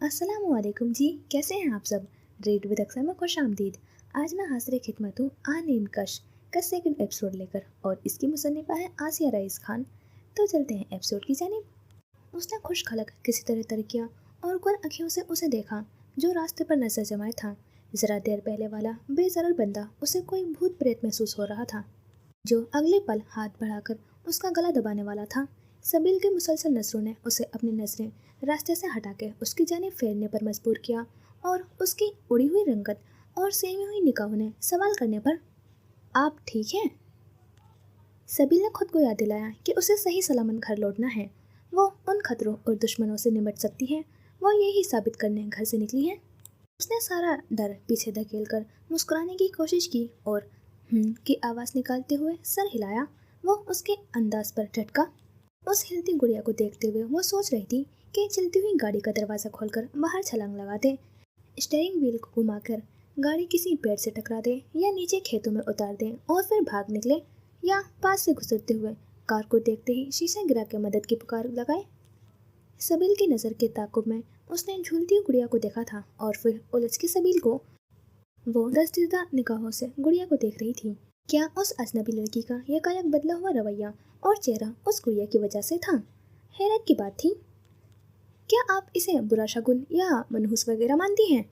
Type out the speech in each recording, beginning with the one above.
अस्सलाम वालेकुम जी, कैसे हैं आप सब। रीड विद अक्सर में खुश आमदीद। आज मैं हाजिर खिदमत हूँ आनीम कश का सेकंड एपिसोड लेकर, और इसकी मुसन्निफा है आसिया रईस खान। तो चलते हैं एपिसोड की जानिब। उसने खुश खलक किसी तरह तरकिया और गुल अखियों से उसे देखा जो रास्ते पर नजर जमाए था। जरा देर पहले वाला बेजरर बंदा उसे कोई भूत प्रेत महसूस हो रहा था, जो अगले पल हाथ बढ़ाकर उसका गला दबाने वाला था। सबील की मुसलसल नजरों ने उसे अपनी नजरें रास्ते से हटा के उसकी जानिब फेरने पर मजबूर किया, और उसकी उड़ी हुई रंगत और सेमी हुई निगाहों ने सवाल करने पर, आप ठीक हैं? सबील ने खुद को याद दिलाया कि उसे सही सलामत घर लौटना है। वो उन खतरों और दुश्मनों से निपट सकती है। वो यही साबित करने घर से निकली है। उसने सारा डर पीछे धकेल कर मुस्कुराने की कोशिश की और की आवाज़ निकालते हुए सर हिलाया। वो उसके अंदाज पर झटका। उस हिलती गुड़िया को देखते हुए वो सोच रही थी कि चलती हुई गाड़ी का दरवाज़ा खोलकर बाहर छलांग लगा दे, स्टीयरिंग व्हील को घुमाकर गाड़ी किसी पेड़ से टकरा दे, या नीचे खेतों में उतार दे और फिर भाग निकले, या पास से गुजरते हुए कार को देखते ही शीशा गिरा के मदद की पुकार लगाए। सबील की नज़र के ताकुब में उसने झूलती हुई गुड़िया को देखा था, और फिर उलझ के सबील को। वो दस्तीदा निगाहों से गुड़िया को देख रही थी। क्या उस अजनबी लड़की का यकायक बदला हुआ रवैया और चेहरा उस गुड़िया की वजह से था? हैरत की बात थी। क्या आप इसे बुरा शगुन या मनहूस वगैरह मानती हैं?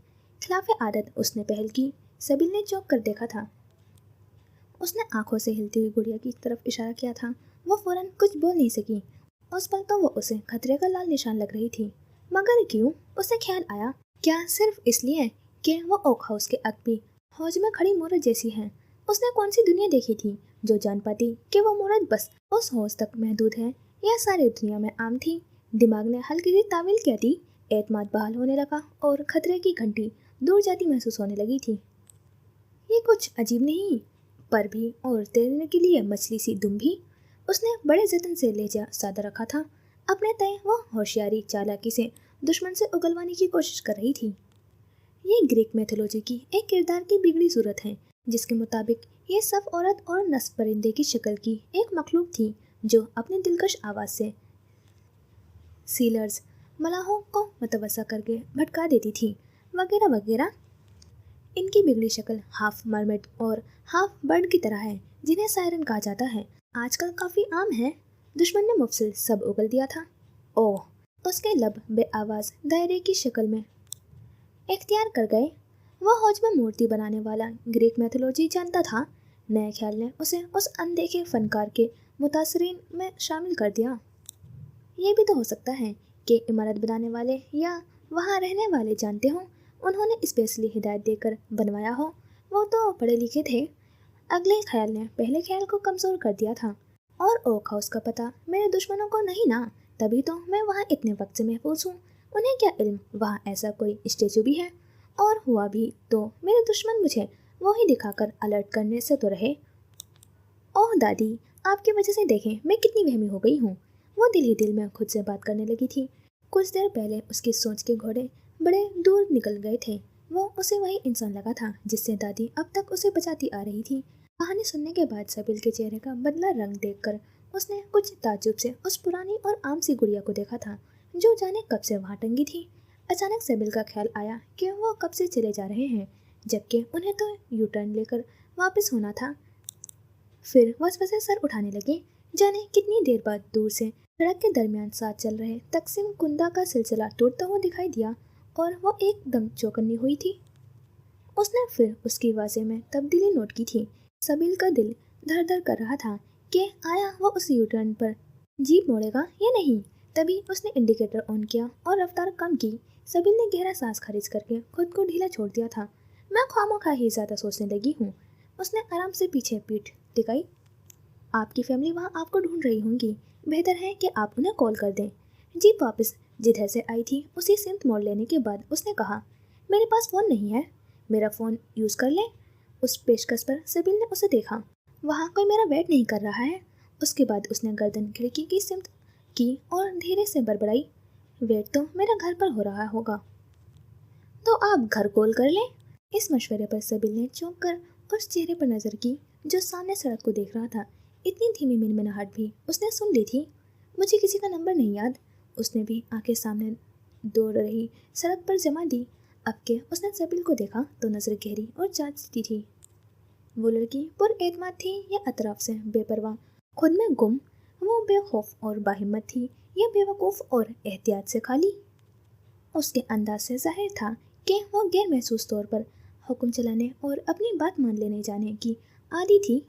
खिलाफ आदत उसने पहल की। सबील ने चौंक कर देखा था। उसने आंखों से हिलती हुई गुड़िया की तरफ इशारा किया था। वो फौरन कुछ बोल नहीं सकी। उस पल तो वो उसे खतरे का लाल निशान लग रही थी, मगर क्यों? उसे ख्याल आया, क्या सिर्फ इसलिए कि वो ओक हाउस के अगबी हौज में खड़ी मूरत जैसी है? उसने कौन सी दुनिया देखी थी जो जान पाती कि वो मूरत बस उस हौज तक महदूद है, या सारी दुनिया में आम थी? दिमाग ने हल्की सी तावील क्या दी। एतमाद बहाल होने लगा और खतरे की घंटी दूर जाती महसूस होने लगी थी। ये कुछ अजीब नहीं, पर भी और तैरने के लिए मछली सी दुम भी। उसने बड़े जतन से लेजा सादा रखा था। अपने तय वो होशियारी चालाकी से दुश्मन से उगलवाने की कोशिश कर रही थी। ये ग्रीक मैथोलॉजी की एक किरदार की बिगड़ी सूरत है, जिसके मुताबिक ये सब औरत और नस्ब परिंदे की शक्ल की एक मखलूक थी, जो अपनी दिलकश आवाज़ से सीलर्स मलाहों को मतवसा करके भटका देती थी, वगैरह वगैरह। इनकी बिगड़ी शक्ल हाफ मरमेड और हाफ बर्ड की तरह है, जिन्हें सायरन कहा जाता है। आजकल काफ़ी आम है। दुश्मन ने मुफसिल सब उगल दिया था। ओह! उसके लब बेआवाज़ दायरे की शक्ल में इख्तियार कर गए। वह हौज में मूर्ति बनाने वाला ग्रीक मैथोलॉजी जानता था। नए ख्याल ने उसे उस अनदेखे फनकार के मुतासरीन में शामिल कर दिया। ये भी तो हो सकता है कि इमारत बनाने वाले या वहाँ रहने वाले जानते हों, उन्होंने स्पेशली हिदायत देकर बनवाया हो। वो तो पढ़े लिखे थे। अगले ख्याल ने पहले ख्याल को कमज़ोर कर दिया था। और ओक हाउस का पता मेरे दुश्मनों को नहीं ना, तभी तो मैं वहाँ इतने वक्त से महफूज हूँ। उन्हें क्या इल्म वहाँ ऐसा कोई स्टेचू भी है? और हुआ भी तो मेरे दुश्मन मुझे वो ही दिखाकर अलर्ट करने से तो रहे। ओह दादी, आपकी वजह से देखें मैं कितनी वहमी हो गई हूँ। वो दिल ही दिल में खुद से बात करने लगी थी। कुछ देर पहले उसकी सोच के घोड़े बड़े दूर निकल गए थे। वो उसे वही इंसान लगा था जिससे दादी अब तक उसे बचाती आ रही थी। कहानी सुनने के बाद सबील के चेहरे का बदला रंग देखकर उसने कुछ ताज्जुब से उस पुरानी और आम सी गुड़िया को देखा था, जो जाने कब से वहाँ टंगी थी। अचानक सबील का ख्याल आया कि वो कब से चले जा रहे हैं, जबकि उन्हें तो यू टर्न लेकर वापस होना था। फिर वसवसे सर उठाने लगे। जाने कितनी देर बाद दूर से सड़क के दरमियान साथ चल रहे तकसीम कुंदा का सिलसिला टूटता हुआ दिखाई दिया, और वो एकदम चौकन्नी हुई थी। उसने फिर उसकी आवाज़ में तब्दीली नोट की थी। सबील का दिल धड़ धड़ कर रहा था कि आया वो उस यू टर्न पर जीप मोड़ेगा या नहीं। तभी उसने इंडिकेटर ऑन किया और रफ्तार कम की। सबील ने गहरा सांस खारिज करके खुद को ढीला छोड़ दिया था। मैं खामोखा ही ज़्यादा सोचने लगी हूँ। उसने आराम से पीछे पीठ टिकाई। आपकी फैमिली वहाँ आपको ढूंढ रही होंगी। बेहतर है कि आप उन्हें कॉल कर दें। जीप वापस जिधर से आई थी उसी सिमत मोड़ लेने के बाद उसने कहा, मेरे पास फ़ोन नहीं है, मेरा फ़ोन यूज़ कर लें। उस पेशकश पर सबील ने उसे देखा। वहाँ कोई मेरा वेट नहीं कर रहा है। उसके बाद उसने गर्दन खिड़की की सिमत की और धीरे से बड़बड़ाई, वेट तो मेरा घर पर हो रहा होगा, तो आप घर कॉल कर लें। इस मशवरे पर सबील ने चौंक कर उस चेहरे पर नज़र की जो सामने सड़क को देख रहा था। इतनी धीमी मिनमिनाहट भी उसने सुन ली थी। मुझे किसी का नंबर नहीं याद। उसने भी आंखें सामने दौड़ रही सड़क पर जमा दी। अब के उसने सबिल को देखा तो नजर गहरी और जांचती थी। वो लड़की पुरएतमाद थी या अतराफ से बेपरवाह, खुद में गुम। वो बेखौफ और बाहिम्मत थी या बेवकूफ़ और एहतियात से खाली। उसके अंदाज से जाहिर था कि वो गैर महसूस तौर पर हुक्म चलाने और अपनी बात मान लेने जाने की आदी थी।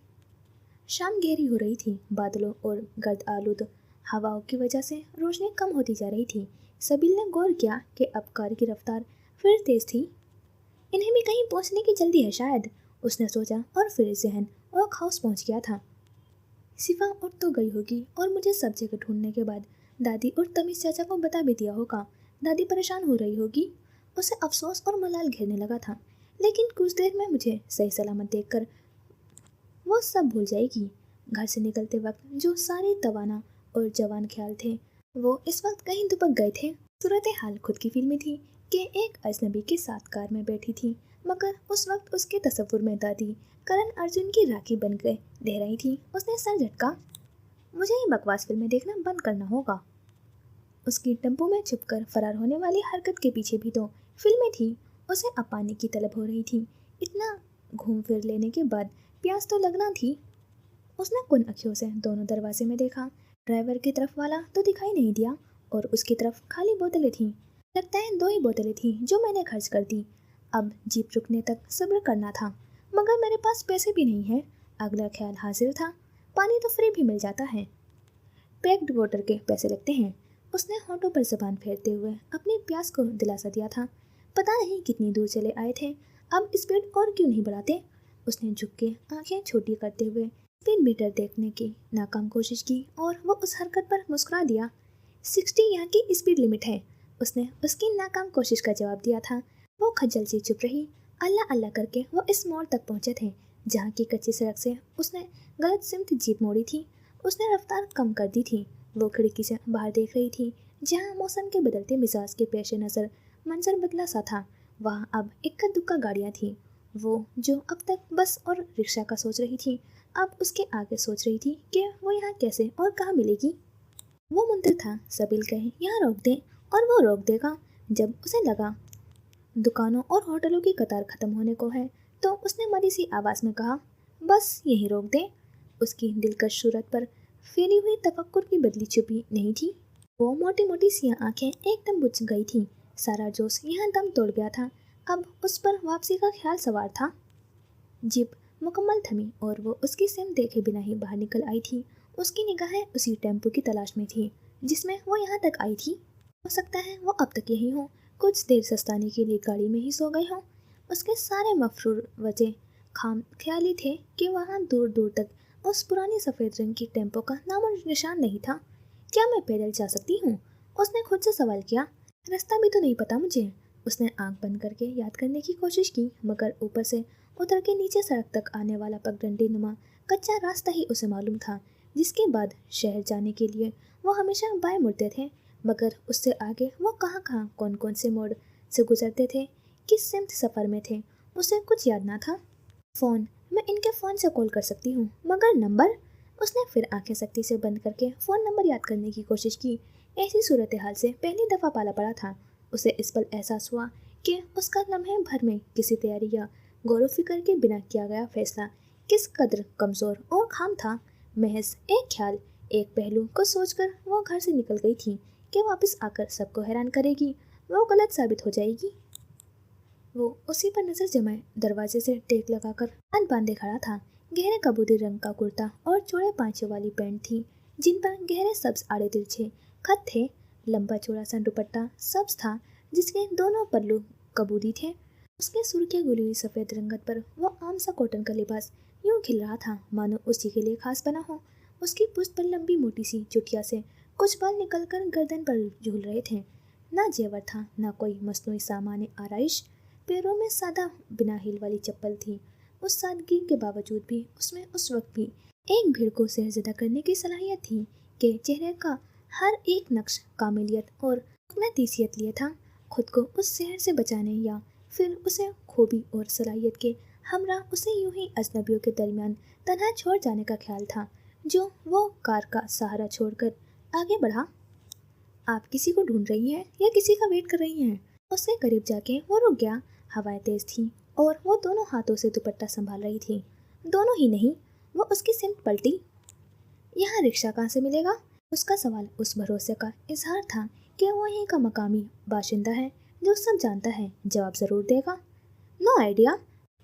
शाम गहरी हो रही थी। बादलों और गर्द आलूद हवाओं की वजह से रोशनी कम होती जा रही थी। सबिल ने गौर किया कि अब कार की रफ्तार फिर तेज थी। इन्हें भी कहीं पहुंचने की जल्दी है शायद, उसने सोचा और फिर जहन वर्क हाउस पहुंच गया था। सिफा उठ तो गई होगी और मुझे सब जगह ढूंढने के बाद दादी और तमीज़ चाचा को बता भी दिया होगा। दादी परेशान हो रही होगी। उसे अफसोस और मलाल घेरने लगा था, लेकिन कुछ देर में मुझे सही सलामत देखकर वो सब भूल जाएगी। घर से निकलते वक्त जो सारे तवाना और जवान ख्याल थे वो इस वक्त कहीं दुबक गए थे। सूरत हाल खुद की फिल्म थी कि एक अजनबी के साथ कार में बैठी थी, मगर उस वक्त उसके तसव्वुर में दादी करण अर्जुन की राखी बन गए दे रही थी। उसने सर झटका। मुझे ये बकवास फिल्में देखना बंद करना होगा। उसकी टेम्पो में छुपकर फरार होने वाली हरकत के पीछे भी तो फिल्में थी। उसे अब पानी की तलब हो रही थी। इतना घूम फिर लेने के बाद प्यास तो लगना थी। उसने कुन अखियों से दोनों दरवाजे में देखा। ड्राइवर की तरफ वाला तो दिखाई नहीं दिया और उसकी तरफ खाली बोतलें थीं। लगता है 2 ही बोतलें थीं जो मैंने खर्च कर दी। अब जीप रुकने तक सब्र करना था, मगर मेरे पास पैसे भी नहीं है। अगला ख्याल हाजिर था, पानी तो फ्री भी मिल जाता है, पैक्ड वाटर के पैसे लगते हैं। उसने होठों पर जबान फेरते हुए अपनी प्यास को दिलासा दिया था। पता नहीं कितनी दूर चले आए थे, अब स्पीड और क्यों नहीं बढ़ाते। उसने झुक के आंखें छोटी करते हुए स्पीड मीटर देखने की नाकाम कोशिश की और वो उस हरकत पर मुस्कुरा दिया। 60 यहाँ की स्पीड लिमिट है, उसने उसकी नाकाम कोशिश का जवाब दिया था। वो खज्जल सी चुप रही। अल्लाह अल्लाह करके वो इस मोड़ तक पहुंचे थे जहाँ की कच्ची सड़क से उसने गलत सिमत जीप मोड़ी थी। उसने रफ्तार कम कर दी थी। वो खिड़की से बाहर देख रही थी जहाँ मौसम के बदलते मिजाज के पेश नज़र मंजर बदला सा था। वहाँ अब इक्का दुक्का गाड़ियाँ थी। वो जो अब तक बस और रिक्शा का सोच रही थी, अब उसके आगे सोच रही थी कि वो यहाँ कैसे और कहाँ मिलेगी। वो मुंतज़िर था सबिल कहे यहाँ रोक दे, और वो रोक देगा। जब उसे लगा दुकानों और होटलों की कतार ख़त्म होने को है तो उसने मरी सी आवाज़ में कहा, बस यहीं रोक दे। उसकी दिलकश सूरत पर फैली हुई तफक्कुर की बदली छुपी नहीं थी। वो मोटी मोटी सी आंखें एकदम बुझ गई थीं। सारा जोश यहाँ दम तोड़ गया था। अब उस पर वापसी का ख्याल सवार था। जीप मुकम्मल थमी और वो उसकी सिम देखे बिना ही बाहर निकल आई थी। उसकी निगाहें उसी टेम्पो की तलाश में थी जिसमें वो यहाँ तक आई थी। हो सकता है वो अब तक यहीं हो, कुछ देर सस्ताने के लिए गाड़ी में ही सो गए हों। उसके सारे मफरूर वजह खाम ख्याली थे कि वहाँ दूर दूर तक उस पुरानी सफ़ेद रंग की टेम्पो का नामो निशान नहीं था। क्या मैं पैदल जा सकती हूँ? उसने खुद से सवाल किया। रास्ता भी तो नहीं पता मुझे। उसने आंख बंद करके याद करने की कोशिश की, मगर ऊपर से उतर के नीचे सड़क तक आने वाला पगडंडी नुमा कच्चा रास्ता ही उसे मालूम था, जिसके बाद शहर जाने के लिए वो हमेशा बाएं मुड़ते थे। मगर उससे आगे वो कहाँ कहाँ कौन कौन से मोड़ से गुजरते थे, किस सिमत सफ़र में थे, उसे कुछ याद ना था। फ़ोन, मैं इनके फ़ोन से कॉल कर सकती हूँ, मगर नंबर? उसने फिर आंखें सख्ती से बंद करके फ़ोन नंबर याद करने की कोशिश की। ऐसी सूरत हाल से पहली दफ़ा पाला पड़ा था। उसे इस पल एहसास हुआ कि उसका लम्हे भर में किसी तैयारी या गौर फिक्र के बिना किया गया फैसला किस कदर कमज़ोर और खाम था। महज एक ख्याल, एक पहलू को सोचकर वो घर से निकल गई थी कि वापस आकर सबको हैरान करेगी, वो गलत साबित हो जाएगी। वो उसी पर नज़र जमाए दरवाजे से टेक लगाकर हाथ बांधे खड़ा था। गहरे कबूतरी रंग का कुर्ता और चौड़े पांचों वाली पैंट थी, जिन पर गहरे सब्ज आड़े तिरछे खत थे। लंबा चौड़ा सा दुपट्टा सब्ज था, जिसके दोनों पल्लू कबूदी थे। उसके सुर्खियाँ गुली हुई सफ़ेद रंगत पर वो आम सा कॉटन का लिबास यूं खिल रहा था मानो उसी के लिए खास बना हो। उसकी पुश्त पर लंबी मोटी सी चुटिया से कुछ बाल निकलकर गर्दन पर झूल रहे थे। ना जेवर था, ना कोई मसनूई सामान्य आराइश। पैरों में सादा बिना हील वाली चप्पल थी। उस सादगी के बावजूद भी उसमें उस वक्त भी एक भीड़ को सहज़दा करने की सलाहियत थी कि चेहरे का हर एक नक्श कामिलियत और मकनतीसियत लिए था। खुद को उस शहर से बचाने या फिर उसे खूबी और सलाहियत के हमरा उसे यूं ही अजनबियों के दरमियान तन्हा छोड़ जाने का ख्याल था, जो वो कार का सहारा छोड़कर आगे बढ़ा। आप किसी को ढूंढ रही हैं या किसी का वेट कर रही हैं? उसके करीब जाके वो रुक गया। हवाएं तेज थी और वो दोनों हाथों से दुपट्टा संभाल रही थी। दोनों ही नहीं, वो उसकी सिमट पलटी। यहाँ रिक्शा कहाँ से मिलेगा? उसका सवाल उस भरोसे का इजहार था कि वो यहीं का मकामी बाशिंदा है जो सब जानता है, जवाब ज़रूर देगा। No idea.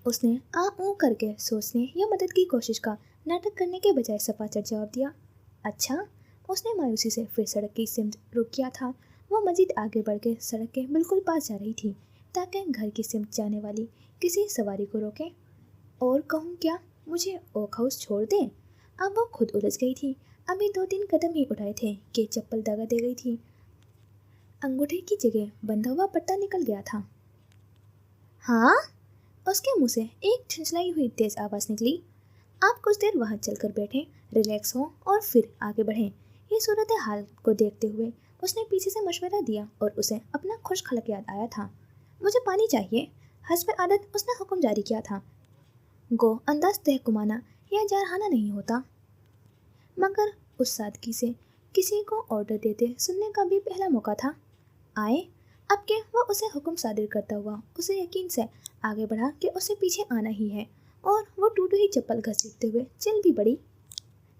उसने आ ऊ करके सोचने या मदद की कोशिश का नाटक करने के बजाय सफाचट जवाब दिया। अच्छा। उसने मायूसी से फिर सड़क की सिमत रुक किया था। वो मजीद आगे बढ़ के सड़क के बिल्कुल पास जा रही थी ताकि घर की सिमत जाने वाली किसी सवारी को रोके। और कहूँ क्या, मुझे ओक हाउस छोड़ दें? अब वो खुद उलझ गई थी। अभी 2-3 कदम ही उठाए थे कि चप्पल दगा दे गई थी। अंगूठे की जगह बंधा हुआ पट्टा निकल गया था। हाँ? उसके मुंह से एक छिंचलाई हुई तेज आवाज़ निकली। आप कुछ देर वहाँ चलकर बैठें, रिलैक्स हों और फिर आगे बढ़ें। ये सूरत हाल को देखते हुए उसने पीछे से मशवरा दिया और उसे अपना खुश खलक याद आया था। मुझे पानी चाहिए, हस्ब आदत उसने हुक्म जारी किया था। गो अंदाज तहकुमाना या जारहाना नहीं होता, मगर उस सादगी से किसी को ऑर्डर देते सुनने का भी पहला मौका था। आए। अब के वो उसे हुक्म सादिर करता हुआ उसे यकीन से आगे बढ़ा कि उसे पीछे आना ही है, और वो टूटी हुई चप्पल घसीटते हुए चल भी पड़ी।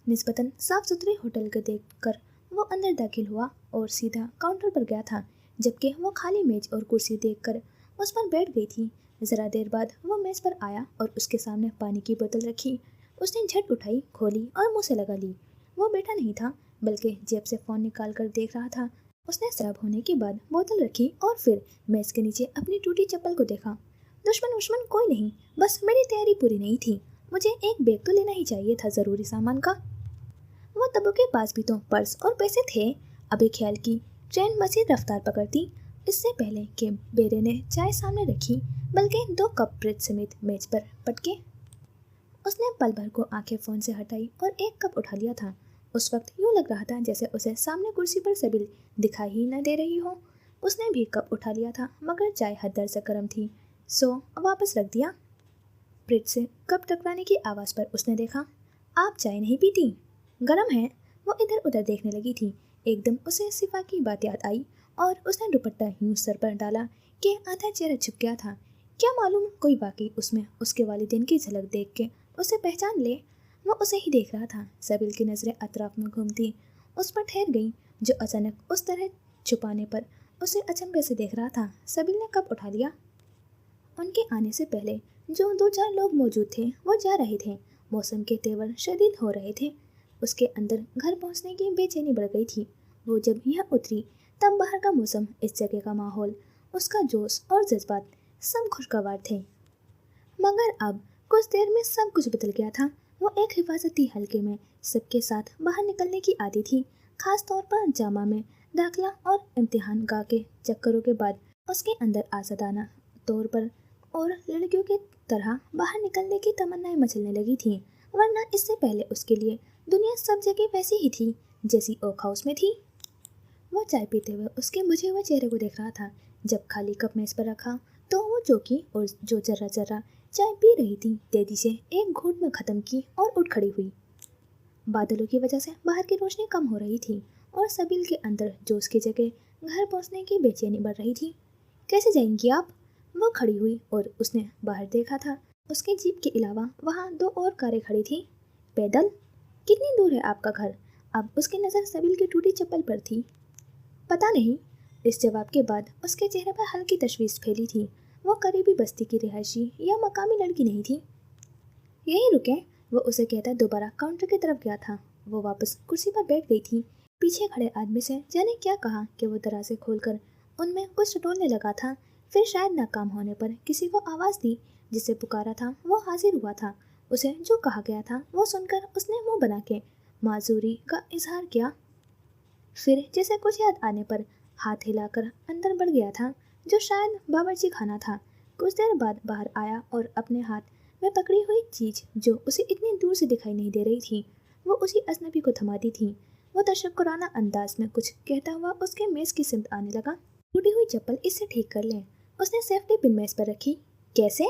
निस्बतन साफ सुथरे होटल को देखकर वो अंदर दाखिल हुआ और सीधा काउंटर पर गया था, जबकि वो खाली मेज और कुर्सी देखकर उस पर बैठ गई थी। ज़रा देर बाद वो मेज पर आया और उसके सामने पानी की बोतल रखी। उसने झट उठाई, खोली और मुंह से लगा ली। वो बैठा नहीं था, बल्कि जेब से फ़ोन निकाल कर देख रहा था। उसने शराब होने के बाद बोतल रखी और फिर मेज के नीचे अपनी टूटी चप्पल को देखा। दुश्मन कोई नहीं, बस मेरी तैयारी पूरी नहीं थी। मुझे एक बैग तो लेना ही चाहिए था ज़रूरी सामान का। वो तब्बू के पास भी तो पर्स और पैसे थे। अभी ख्याल की ट्रेन मजीद रफ्तार पकड़ती, इससे पहले कि बेरे ने चाय सामने रखी, बल्कि 2 कप ब्रेड समेत मेज पर पटके। उसने पल भर को आंखें फ़ोन से हटाई और एक कप उठा लिया था। उस वक्त यूँ लग रहा था जैसे उसे सामने कुर्सी पर सबिल दिखाई ही न दे रही हो। उसने भी कप उठा लिया था, मगर चाय हद दर से गर्म थी, सो वापस रख दिया। फ्रिज से कप टकराने की आवाज़ पर उसने देखा। आप चाय नहीं पीती? गर्म है। वो इधर उधर देखने लगी थी। एकदम उसे सिफा की बात याद आई और उसने दुपट्टा यूँ सर पर डाला कि आधा चेहरा छुप गया था। क्या मालूम कोई वाकई उसमें उसके वालिदैन की झलक देख के उसे पहचान ले। वो उसे ही देख रहा था। सबिल की नज़रें अतराफ में घूमती उस पर ठहर गई, जो अचानक उस तरह छुपाने पर उसे अचंभे से देख रहा था। सबिल ने कप उठा लिया। उनके आने से पहले जो 2-4 लोग मौजूद थे वो जा रहे थे। मौसम के तेवर शदीद हो रहे थे। उसके अंदर घर पहुंचने की बेचैनी बढ़ गई थी। वो जब यहाँ उतरी तब बाहर का मौसम, इस जगह का माहौल, उसका जोश और जज्बात सब खुशगवार थे। मगर अब कुछ देर में सब कुछ बदल गया था। वो एक हिफाजती हल्के में सबके साथ बाहर निकलने की आदी थी, खास तौर पर जामा में दाखिला और इम्तिहान गा के चक्करों के बाद उसके अंदर आज़ादाना तौर पर और लड़कियों की तरह बाहर निकलने की तमन्नाएं मचलने लगी थीं, वरना इससे पहले उसके लिए दुनिया सब जगह वैसी ही थी जैसी ओक हाउस में थी। वो चाय पीते हुए उसके बुझे हुए चेहरे को देख रहा था। जब खाली कप मेज पर रखा तो वो चौकी और जो जर्रा जर्रा चाय पी रही थी तेजी से एक घूंट में ख़त्म की और उठ खड़ी हुई। बादलों की वजह से बाहर की रोशनी कम हो रही थी और सबिल के अंदर जोश की जगह घर पहुंचने की बेचैनी बढ़ रही थी। कैसे जाएंगी आप? वो खड़ी हुई और उसने बाहर देखा था। उसके जीप के अलावा वहाँ 2 और कारें खड़ी थी। पैदल? कितनी दूर है आपका घर? अब उसकी नज़र सबिल की टूटी चप्पल पर थी। पता नहीं। इस जवाब के बाद उसके चेहरे पर हल्की तशवीश फैली थी। वो करीबी बस्ती की रिहायशी या मकामी लड़की नहीं थी। यहीं रुकें, वो उसे कहता दोबारा काउंटर की तरफ गया था। वो वापस कुर्सी पर बैठ गई थी। पीछे खड़े आदमी से जाने क्या कहा कि वो दराज़ें खोलकर उनमें कुछ टटोलने लगा था। फिर शायद नाकाम होने पर किसी को आवाज़ दी। जिसे पुकारा था वो हाजिर हुआ था। उसे जो कहा गया था वो सुनकर उसने मुंह बना के माजूरी का इजहार किया। फिर जैसे कुछ याद आने पर हाथ हिलाकर अंदर बढ़ गया था, जो शायद बावर्ची खाना था। कुछ देर बाद बाहर आया और अपने हाथ में पकड़ी हुई चीज़ जो उसे इतनी दूर से दिखाई नहीं दे रही थी, वो उसी अजनबी को थमाती थी। वो तशक्कुराना अंदाज में कुछ कहता हुआ उसके मेज़ की सिमत आने लगा। टूटी हुई चप्पल इससे ठीक कर लें। उसने सेफ्टी पिन मेज़ पर रखी। कैसे?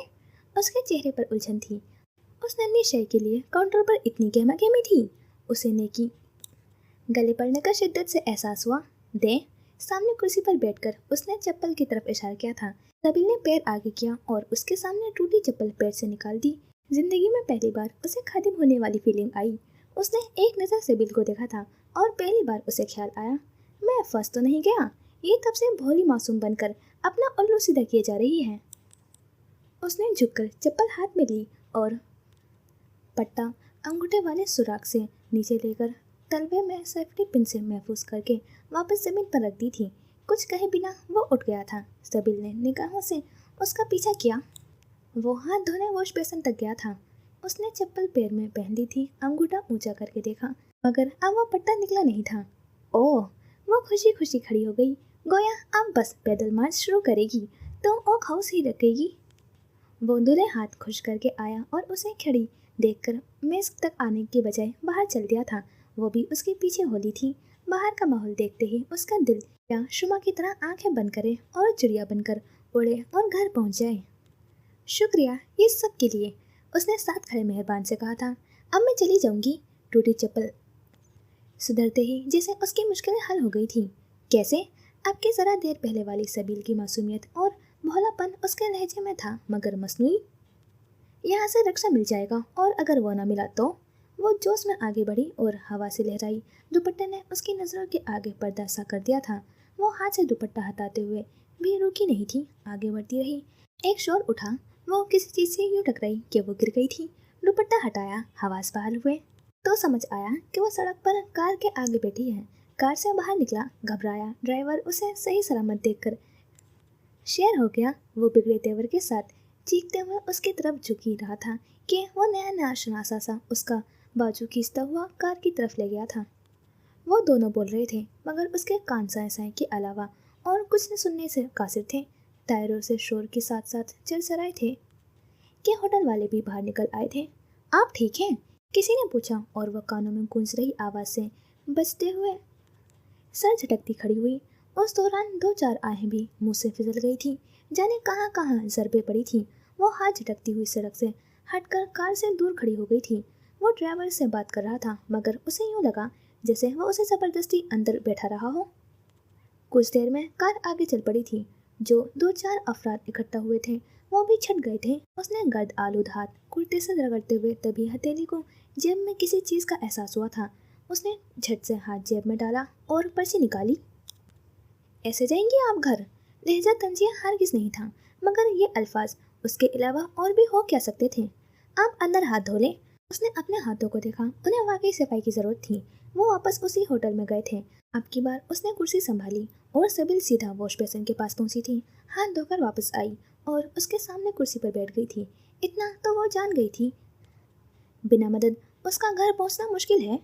उसके चेहरे पर उलझन थी। उस नन्ही शय के लिए काउंटर पर इतनी गहमा गहमी थी। उसे नेकी गले पड़ने का शिद्दत से एहसास हुआ। दें? सामने कुर्सी पर बैठकर उसने चप्पल की तरफ इशारा किया था। सबिल ने पैर आगे किया और उसके सामने टूटी चप्पल पैर से निकाल दी। जिंदगी में पहली बार उसे खादिम होने वाली फीलिंग आई। उसने एक नज़र सबिल को देखा था और पहली बार उसे ख्याल आया, मैं फंस तो नहीं गया। ये तब से भोली मासूम बनकर अपना उल्लू सीधा किए जा रही है। उसने झुककर चप्पल हाथ में ली और पट्टा अंगूठे वाले सुराख से नीचे लेकर तलवे में सेफ्टी पिन से महफूज करके वापस जमीन पर रख दी थी। कुछ कहे बिना वो उठ गया था। सबिल ने निगाहों से उसका पीछा किया। वो हाथ धोने वॉश बेसिन तक गया था। उसने चप्पल पैर में पहन ली थी। अंगूठा ऊंचा करके देखा, मगर अब वो पट्टा निकला नहीं था। ओह, वो खुशी खुशी खड़ी हो गई, गोया अब बस पैदल मार्च शुरू करेगी तो ओक हाउस ही रखेगी। वो दूल्हे हाथ खुश करके आया और उसे खड़ी देखकर मेज तक आने के बजाय बाहर चल दिया था। वो भी उसके पीछे होली थी। बाहर का माहौल देखते ही उसका दिल या शुमा की तरह आंखें बंद करे और चिड़िया बनकर उड़े और घर पहुंच जाए। शुक्रिया ये सब के लिए, उसने साथ खड़े मेहरबान से कहा था। अब मैं चली जाऊंगी। टूटी चप्पल सुधरते ही जैसे उसकी मुश्किलें हल हो गई थी। कैसे? आपके ज़रा देर पहले वाली सबील की मासूमियत और भोलापन उसके लहजे में था, मगर मसनूई। यहाँ से रक्षा मिल जाएगा, और अगर वो ना मिला तो? वो जोश में आगे बढ़ी और हवा से लहराई दुपट्टे ने उसकी नज़रों के आगे पर्दा सा कर दिया था। वो हाथ से दुपट्टा हटाते हुए भी रुकी नहीं थी, आगे बढ़ती रही। एक शोर उठा। वो किसी चीज़ से यूँ टकराई कि वो गिर गई थी। दुपट्टा हटाया, हवास बहाल हुए तो समझ आया कि वो सड़क पर कार के आगे बैठी है। कार से बाहर निकला, घबराया ड्राइवर उसे सही सलामत देखकर शेर हो गया। वो बिगड़े तेवर के साथ चीखते हुए उसकी तरफ झुक ही रहा था कि वो नया नया शनासा सा उसका बाजू खींचता हुआ कार की तरफ ले गया था। वो दोनों बोल रहे थे, मगर उसके कान साए साए के अलावा और कुछ न सुनने से कासिर थे। टायरों से शोर के साथ साथ चरचराए थे कि होटल वाले भी बाहर निकल आए थे। आप ठीक हैं? किसी ने पूछा, और वह कानों में गूंज रही आवाज़ से बचते हुए सर झटकती खड़ी हुई। उस दौरान दो चार आहें भी मुंह से फिसल गई थी। जाने कहाँ कहाँ ज़रबे पड़ी थी। वो हाथ झटकती हुई सड़क से हटकर कार से दूर खड़ी हो गई थी। वो ड्राइवर से बात कर रहा था, मगर उसे यूँ लगा जैसे वो उसे ज़बरदस्ती अंदर बैठा रहा हो। कुछ देर में कार आगे चल पड़ी थी। जो दो चार अफराद इकट्ठा हुए थे वो भी छट गए थे। उसने गर्द आलूद हाथ कुर्ते से रगड़ते हुए तभी हथेली को जेब में किसी चीज़ का एहसास हुआ था। उसने झट से हाथ जेब में डाला और पर्ची निकाली। ऐसे जाएंगे आप घर? लहजा तंजिया हरगिज़ नहीं था, मगर ये अल्फाज उसके अलावा और भी हो क्या सकते थे। आप अंदर हाथ धो लें। उसने अपने हाथों को देखा, उन्हें वाकई सफाई की ज़रूरत थी। वो वापस उसी होटल में गए थे। अब की बार उसने कुर्सी संभाली और सबिल सीधा वॉश बेसिन के पास पहुंची थी। हाथ धोकर वापस आई और उसके सामने कुर्सी पर बैठ गई थी। इतना तो वो जान गई थी, बिना मदद उसका घर पहुंचना मुश्किल है।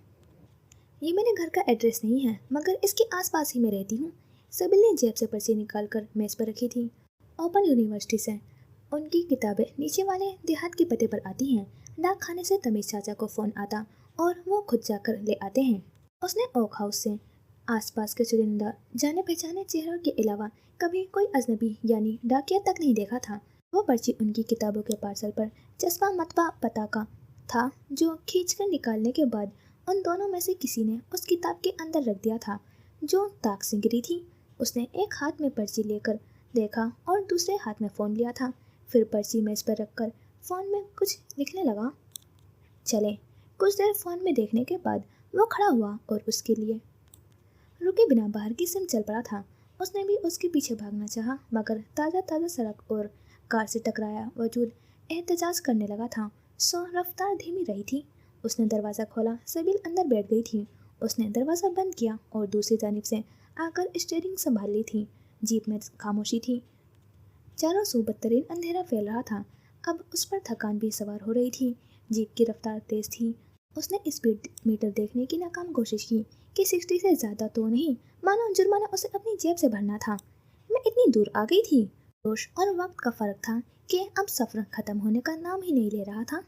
ये मेरे घर का एड्रेस नहीं है, मगर इसके आसपास ही मैं रहती हूँ। सबिल ने जेब से पर्ची निकालकर मेज़ पर रखी थी। ओपन यूनिवर्सिटी से उनकी किताबें नीचे वाले देहात के पते पर आती हैं। डाक खाने से तमीज़ चाचा को फ़ोन आता और वो खुद जाकर ले आते हैं। उसने ओक हाउस से आसपास के चुनिंदा जाने पहचाने चेहरों के अलावा कभी कोई अजनबी यानी डाकिया तक नहीं देखा था। वो पर्ची उनकी किताबों के पार्सल पर चस्पा मतबा पता का था, जो खींचकर निकालने के बाद उन दोनों में से किसी ने उस किताब के अंदर रख दिया था, जो ताक से गिरी थी। उसने एक हाथ में पर्ची लेकर देखा और दूसरे हाथ में फ़ोन लिया था। फिर पर्ची मेज़ पर रखकर फ़ोन में कुछ लिखने लगा। चले। कुछ देर फ़ोन में देखने के बाद वो खड़ा हुआ और उसके लिए रुके बिना बाहर की सिम चल पड़ा था। उसने भी उसके पीछे भागना चाहा, मगर ताज़ा ताज़ा सड़क और कार से टकराया वजूद एहतजाज करने लगा था, सो रफ्तार धीमी रही थी। उसने दरवाज़ा खोला। सबिल अंदर बैठ गई थी। उसने दरवाज़ा बंद किया और दूसरी जानिब से आकर स्टीयरिंग संभाल ली थी। जीप में खामोशी थी। चारों सू बदतरीन अंधेरा फैल रहा था। अब उस पर थकान भी सवार हो रही थी। जीप की रफ्तार तेज़ थी। उसने स्पीड मीटर देखने की नाकाम कोशिश की कि 60 से ज़्यादा तो नहीं, मानो जुर्माना उसे अपनी जेब से भरना था। मैं इतनी दूर आ गई थी। जोश और वक्त का फ़र्क था कि अब सफ़र ख़त्म होने का नाम ही नहीं ले रहा था।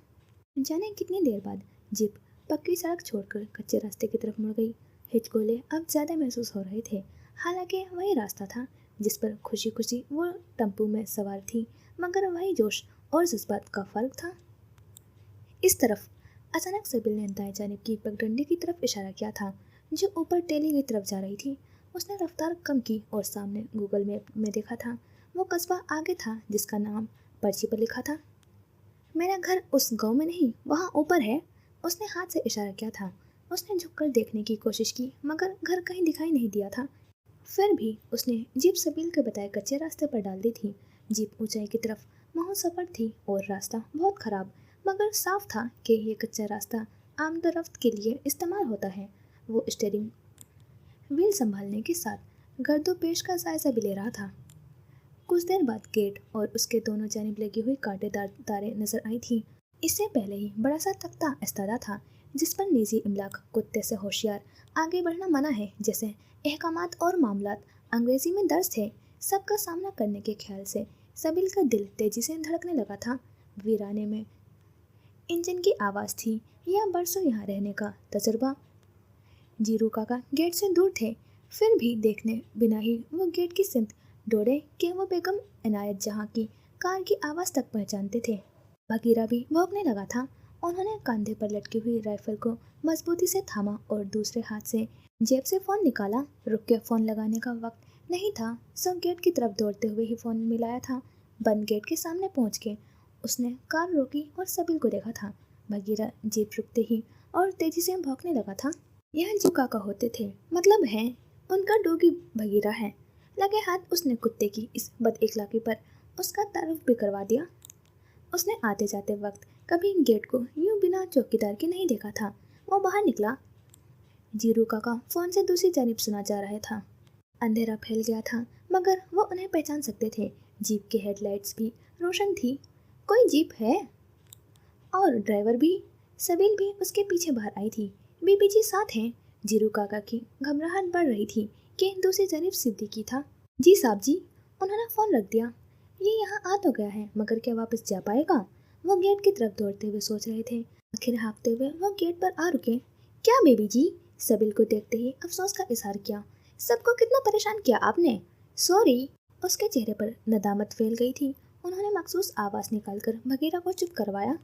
जाने कितनी देर बाद जीप पक्की सड़क छोड़कर कच्चे रास्ते की तरफ मुड़ गई। हिचकोले अब ज़्यादा महसूस हो रहे थे। हालांकि वही रास्ता था जिस पर खुशी खुशी वो टम्पू में सवार थी, मगर वही जोश और जज्बात का फ़र्क था। इस तरफ अचानक सबिल ने दाएं जानिब की पगडंडी की तरफ इशारा किया था, जो ऊपर टेली की तरफ जा रही थी। उसने रफ्तार कम की और सामने गूगल मैप में देखा था वो कस्बा आगे था जिसका नाम पर्ची पर लिखा था। मेरा घर उस गांव में नहीं, वहाँ ऊपर है। उसने हाथ से इशारा किया था। उसने झुककर देखने की कोशिश की मगर घर कहीं दिखाई नहीं दिया था। फिर भी उसने जीप सबील के बताए कच्चे रास्ते पर डाल दी थी। जीप ऊंचाई की तरफ महू सफर थी और रास्ता बहुत खराब मगर साफ था कि ये कच्चा रास्ता आमदरफ्त के लिए इस्तेमाल होता है। वो स्टीयरिंग व्हील संभालने के साथ गर्दोपेश का जायजा भी ले रहा था। कुछ देर बाद गेट और उसके दोनों जानिब लगी हुई कांटेदार तारें नजर आई थी। इससे पहले ही बड़ा सा तख्ता इस्तादा था जिस पर निजी इमलाक कुत्ते से होशियार, आगे बढ़ना मना है जैसे अहकामात और मामलात अंग्रेजी में दर्ज थे। सबका सामना करने के ख्याल से सबील का दिल तेजी से धड़कने लगा था। वीराने में इंजन की आवाज़ थी या बरसों यहाँ रहने का तजुर्बा। जीरू काका गेट से दूर थे, फिर भी देखने बिना ही वो गेट की सिमत दौड़े कि वो बेगम इनायत जहाँ की कार की आवाज़ तक पहचानते थे। बगीरा भी भौंकने लगा था। उन्होंने कंधे पर लटकी हुई राइफल को मजबूती से थामा और दूसरे हाथ से जेब से फ़ोन निकाला। रुक के फ़ोन लगाने का वक्त नहीं था, सो गेट की तरफ दौड़ते हुए ही फ़ोन मिलाया था। बंद गेट के सामने पहुंच के उसने कार रोकी और सबील को देखा था। बगीरा जीप रुकते ही और तेजी से भौंकने लगा था। यह जो काका होते थे, मतलब है उनका डोगी बगीरा है। लगे हाथ उसने कुत्ते की इस बद इखलाकी पर उसका तारुफ भी करवा दिया। उसने आते जाते वक्त कभी गेट को यूं बिना चौकीदार के नहीं देखा था। वो बाहर निकला। जीरू काका फोन से दूसरी जानिब सुना जा रहा था। अंधेरा फैल गया था मगर वो उन्हें पहचान सकते थे। जीप की हेडलाइट्स भी रोशन थी। कोई जीप है और ड्राइवर भी। सबील भी उसके पीछे बाहर आई थी। बीबी जी साथ हैं। जीरू काका की घबराहट बढ़ रही थी कि दूसरी जानिब सिद्दीकी था। जी साहब जी। उन्होंने फ़ोन रख दिया। ये यहाँ आ तो गया है मगर क्या वापस जा पाएगा? वो गेट की तरफ दौड़ते हुए सोच रहे थे। आखिर हाँकते हुए वो गेट पर आ रुके। क्या बेबी जी? सबील को देखते ही अफसोस का इजहार किया। सबको कितना परेशान किया आपने। सॉरी। उसके चेहरे पर नदामत फैल गई थी। उन्होंने मखसूस आवाज़ निकालकर बगीरा को चुप करवाया।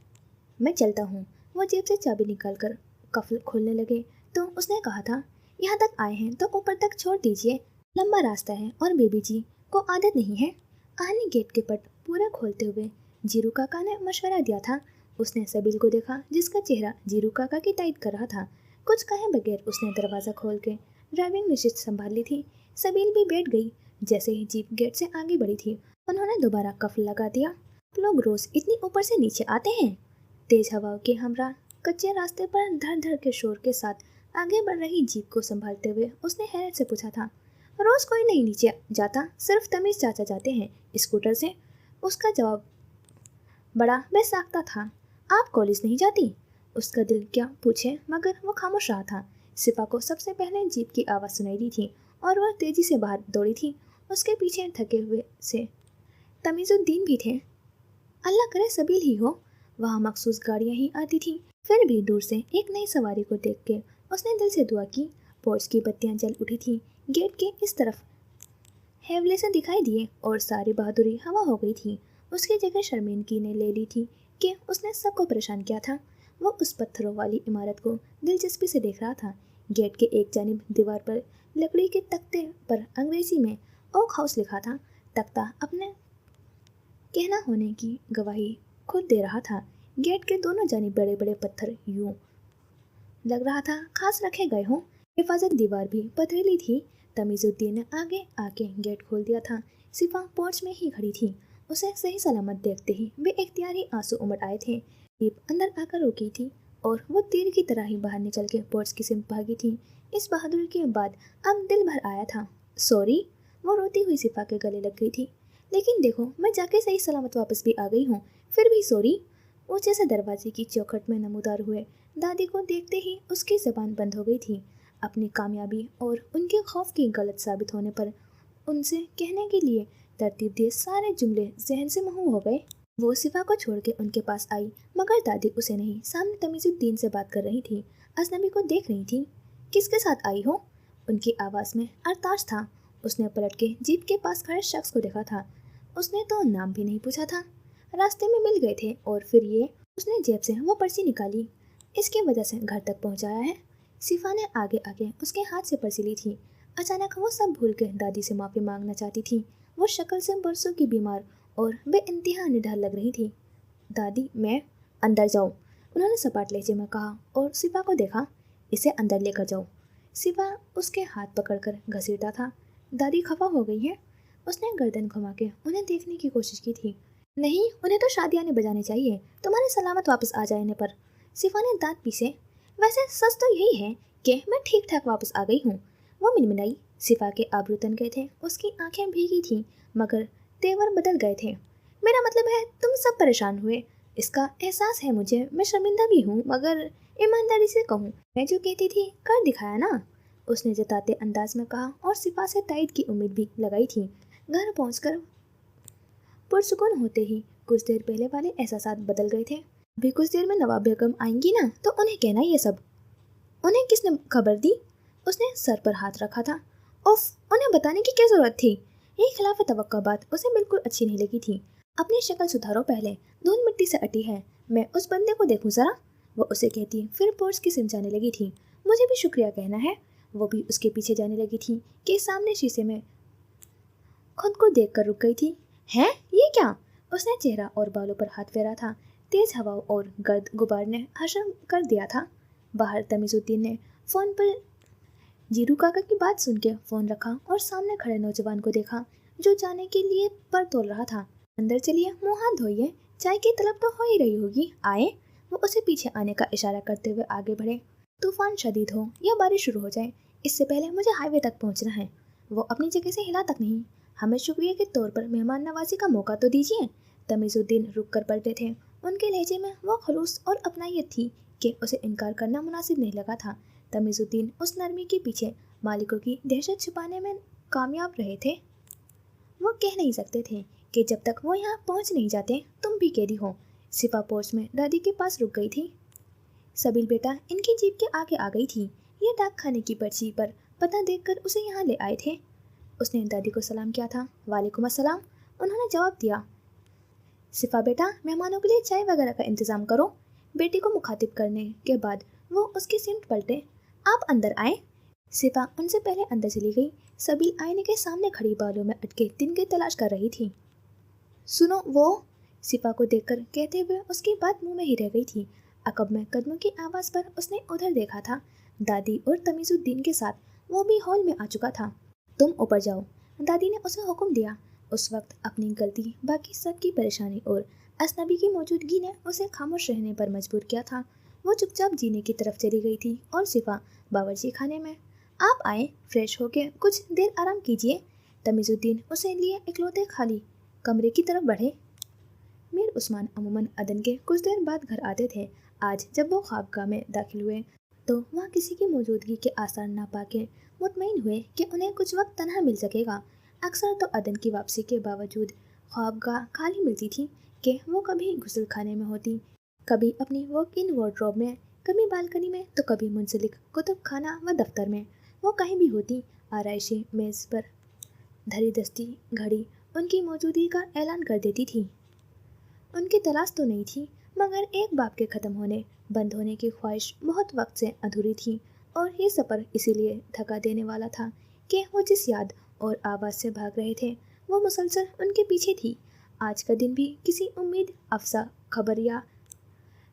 मैं चलता हूँ। वो जेब से चाबी निकालकर कफल खोलने लगे तो उसने कहा था, यहाँ तक आए हैं तो ऊपर तक छोड़ दीजिए, लंबा रास्ता है और बेबी जी को आदत नहीं है। आहनी गेट के पट पूरा खोलते हुए जीरू काका ने मशवरा दिया था। उसने सबील को देखा जिसका चेहरा जीरू काका की तायद कर रहा था। कुछ कहे बगैर उसने दरवाज़ा खोल के ड्राइविंग निश्चित संभाल ली थी। सबील भी बैठ गई। जैसे ही जीप गेट से आगे बढ़ी थी उन्होंने दोबारा कफल लगा दिया। लोग रोज इतनी ऊपर से नीचे आते हैं। तेज हवाओं के हमरा कच्चे रास्ते पर धड़ धड़ के शोर के साथ आगे बढ़ रही जीप को संभालते हुए उसने हैरत से पूछा था, रोज कोई नहीं नीचे जाता, सिर्फ तमीज चाचा जाते हैं स्कूटर से। उसका जवाब बड़ा बेसाख्ता था। आप कॉलेज नहीं जाती? उसका दिल क्या पूछे मगर वो खामोश रहा था। सिपा को सबसे पहले जीप की आवाज़ सुनाई दी थी और वह तेजी से बाहर दौड़ी थी। उसके पीछे थके हुए से तमीजुद्दीन भी थे। अल्लाह करे सबील ही हो। वहाँ मखसूस गाड़ियाँ ही आती थी। फिर भी दूर से एक नई सवारी को देख के उसने दिल से दुआ की। पोर्च की बत्तियाँ जल उठी थी। गेट के इस तरफ हेवले से दिखाई दिए और सारी बहादुरी हवा हो गई थी। उसकी जगह शर्मिंदगी ने ले ली थी कि उसने सबको परेशान किया था। वो उस पत्थरों वाली इमारत को दिलचस्पी से देख रहा था। गेट के एक जानिब दीवार पर लकड़ी के तख्ते पर अंग्रेजी में ओक हाउस लिखा था। तख्ता अपने कहना होने की गवाही खुद दे रहा था। गेट के दोनों जानिब बड़े बड़े पत्थर यूं लग रहा था खास रखे गए हों। हिफाजत दीवार भी पथरीली थी। तमीजुद्दीन ने आगे आके गेट खोल दिया था। सिफा पोर्च में ही खड़ी थी। उसे सही सलामत देखते ही बेइख्तियार ही आंसू उमड़ आए थे। जीप अंदर आकर रुकी थी और वो तीर की तरह ही बाहर निकल के पोर्च की सिमत भागी थी। इस बहादुरी के बाद अब दिल भर आया था। सॉरी। वो रोती हुई सिफा के गले लग गई थी। लेकिन देखो, मैं जाके सही सलामत वापस भी आ गई हूँ, फिर भी सॉरी। ऊंचे से दरवाजे की चौखट में नमूदार हुए दादी को देखते ही उसकी ज़बान बंद हो गई थी। अपनी कामयाबी और उनके खौफ की गलत साबित होने पर उनसे कहने के लिए तरतीब दिए सारे जुमले जहन से महू हो गए। वो सिफा को छोड़ के उनके पास आई मगर दादी उसे नहीं, सामने तमीजुद्दीन से बात कर रही थी। अजनबी को देख रही थी। किसके साथ आई हो? उनकी आवाज़ में अरताश था। उसने पलट के जीप के पास खड़े शख्स को देखा था। उसने तो नाम भी नहीं पूछा था। रास्ते में मिल गए थे और फिर ये। उसने जेब से वो पर्ची निकाली। इसकी वजह से घर तक पहुंचाया है। सिफा ने आगे आगे उसके हाथ से पर्ची ली थी। अचानक वो सब भूल के दादी से माफ़ी मांगना चाहती थी। वो शक्ल से बरसों की बीमार और बेइंतहा निडर लग रही थी। दादी, मैं अंदर जाऊँ, उन्होंने सपाट लहजे में कहा और सिपा को देखा। इसे अंदर लेकर जाओ। सिपा उसके हाथ पकड़कर घसीटा था। दादी खफा हो गई है? उसने गर्दन घुमा के उन्हें देखने की कोशिश की थी। नहीं, उन्हें तो शादियाने बजाने चाहिए तुम्हारे सलामत वापस आ जाने पर। सिफा ने दांत पीसे। वैसे सच तो यही है कि मैं ठीक ठाक वापस आ गई हूँ, वो मिनमिनाई। सिफा के आबरू तन गए थे, उसकी आंखें भीगी थीं, मगर तेवर बदल गए थे। मेरा मतलब है तुम सब परेशान हुए, इसका एहसास है मुझे। मैं शर्मिंदा भी हूँ, मगर ईमानदारी से कहूँ, मैं जो कहती थी कर दिखाया ना, उसने जताते अंदाज में कहा और सिपा से तायद की उम्मीद भी लगाई थी। घर पहुंचकर पुरसुकून होते ही कुछ देर पहले वाले एहसासात बदल गए थे। अभी कुछ देर में नवाब बेगम आएंगी ना, तो उन्हें कहना ये सब। उन्हें किसने खबर दी? उसने सर पर हाथ रखा था। उफ, उन्हें बताने की क्या जरूरत थी? ये खिलाफ तवक्का बात उसे बिल्कुल अच्छी नहीं लगी थी। अपनी शक्ल सुधारो पहले, धूल मिट्टी से अटी है। मैं उस बंदे को देखूं जरा, वो उसे कहती फिर पोर्च की सिम जाने लगी थी। मुझे भी शुक्रिया कहना है। वो भी उसके पीछे जाने लगी थी कि सामने शीशे में खुद को देखकर रुक गई थी। हैं, ये क्या? उसने चेहरा और बालों पर हाथ फेरा था। तेज हवाओं और गर्द गुबार ने हशर कर दिया था। बाहर तमीजुद्दीन ने फोन पर जीरू काका की बात सुन के फोन रखा और सामने खड़े नौजवान को देखा जो जाने के लिए पर तोल रहा था। अंदर चलिए, मुंह हाथ धोइए, चाय की तलब तो हो ही रही होगी, आए। वो उसे पीछे आने का इशारा करते हुए आगे बढ़े। तूफान शदीद हो या बारिश शुरू हो जाए, इससे पहले मुझे हाईवे तक पहुंचना है। वो अपनी जगह से हिला तक नहीं। हमें शुक्रिया के तौर पर मेहमान नवाजी का मौका तो दीजिए। तमीजुद्दीन रुक कर पलटे थे। उनके लहजे में वो खलूस और अपनायत थी कि उसे इनकार करना मुनासिब नहीं लगा था। तमीजुद्दीन उस नरमी के पीछे मालिकों की दहशत छुपाने में कामयाब रहे थे। वो कह नहीं सकते थे कि जब तक वो यहाँ पहुँच नहीं जाते तुम भी कैदी हो। सिपा पोर्च में दादी के पास रुक गई थी। सबील बेटा इनकी जीप के आगे आ गई थी। ये डाक खाने की पर्ची पर पता देखकर उसे यहाँ ले आए थे। उसने दादी को सलाम किया था। वालेकुम अस्सलाम, उन्होंने जवाब दिया। सिफा बेटा, मेहमानों के लिए चाय वगैरह का इंतज़ाम करो। बेटी को मुखातिब करने के बाद वो उसकी सिमट पलटे। आप अंदर आए। सिफा उनसे पहले अंदर चली गई। सबील आईने के सामने खड़ी बालों में अटके तिनके तलाश कर रही थी। सुनो, वो सिफा को देखकर कहते हुए उसकी बात मुंह में ही रह गई थी। अकब में कदमों की आवाज़ पर उसने उधर देखा था। दादी और तमीजुद्दीन के साथ वो भी हॉल में आ चुका था। तुम ऊपर जाओ, दादी ने उसे हुक्म दिया। उस वक्त अपनी गलती, बाकी सब की परेशानी और अजनबी की मौजूदगी ने उसे खामोश रहने पर मजबूर किया था। वो चुपचाप जीने की तरफ चली गई थी और सिफा बावर्ची खाने में। आप आए, फ्रेश होके कुछ देर आराम कीजिए। तमीजुद्दीन उसे लिए इकलौते खाली कमरे की तरफ बढ़े। मीर उस्मान अमूमन अदन के कुछ देर बाद घर आते थे। आज जब वो ख्वाबगाह में दाखिल हुए तो वहाँ किसी की मौजूदगी के आसार ना पाके मुतमईन हुए कि उन्हें कुछ वक्त तन्हा मिल सकेगा। अक्सर तो अदन की वापसी के बावजूद ख्वाबगाह खाली मिलती थी कि वो कभी गुस्ल खाने में होती, कभी अपनी वॉक इन वार्डरोब में, कभी बालकनी में, तो कभी मुंसलिक कुतुब खाना व दफ्तर में। वो कहीं भी होती, आराइशी मेज़ पर धरी दस्ती घड़ी उनकी मौजूदगी का ऐलान कर देती थी। उनकी तलाश तो नहीं थी, मगर एक बाप के ख़त्म होने, बंद होने की ख्वाहिश बहुत वक्त से अधूरी थी और ये सफ़र इसीलिए थका देने वाला था कि वो जिस याद और आवाज़ से भाग रहे थे वो मुसलसल उनके पीछे थी। आज का दिन भी किसी उम्मीद अफसा खबर या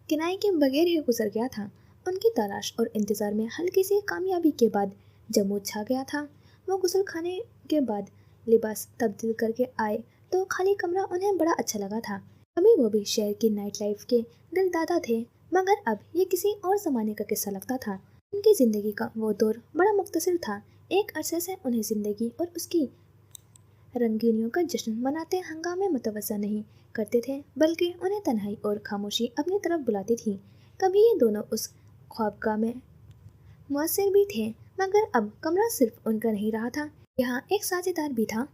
किनाए के बगैर ही गुजर गया था। उनकी तलाश और इंतज़ार में हल्की सी कामयाबी के बाद जमूद छा गया था। वो गुस्ल खाने के बाद लिबास तब्दील करके आए तो खाली कमरा उन्हें बड़ा अच्छा लगा था। अभी वो भी शहर की नाइट लाइफ के दिलदादा थे, मगर अब ये किसी और ज़माने का किस्सा लगता था। उनकी ज़िंदगी का वो दौर बड़ा मुख्तसर था। एक अरसे से उन्हें ज़िंदगी और उसकी रंगीनियों का जश्न मनाते हंगामे मुतवज्जा नहीं करते थे, बल्कि उन्हें तन्हाई और खामोशी अपनी तरफ बुलाती थी। कभी ये दोनों उस ख्वाबगाह में मुअस्सिर भी थे, मगर अब कमरा सिर्फ उनका नहीं रहा था, यहाँ एक साझेदार भी था।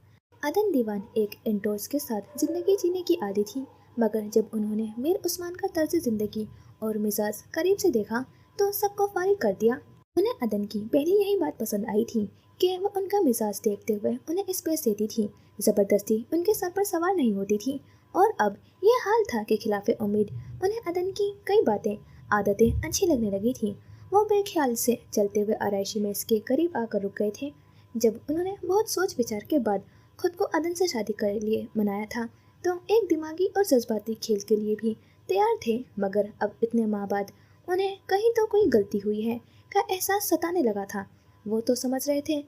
अदन दीवान एक इंटोर्स के साथ ज़िंदगी जीने की आदी थी, मगर जब उन्होंने मीर उस्मान का तर्ज ज़िंदगी और मिजाज करीब से देखा तो सबको फारिग कर दिया। उन्हें अदन की पहली यही बात पसंद आई थी कि वह उनका मिजाज देखते हुए उन्हें स्पेस देती थी, ज़बरदस्ती उनके सर पर सवार नहीं होती थी। और अब ये हाल था कि खिलाफ उम्मीद उन्हें अदन की कई बातें, आदतें अच्छी लगने लगी थी। वो बेख्याल से चलते हुए आराइशी मेज़ के करीब आकर रुक गए थे। जब उन्होंने बहुत सोच विचार के बाद खुद को अदन से शादी के लिए मनाया था तो एक दिमागी और जज्बाती खेल के लिए भी तैयार थे, मगर अब इतने माह बाद उन्हें कहीं तो कोई गलती हुई है का एहसास सताने लगा था। वो तो समझ रहे थे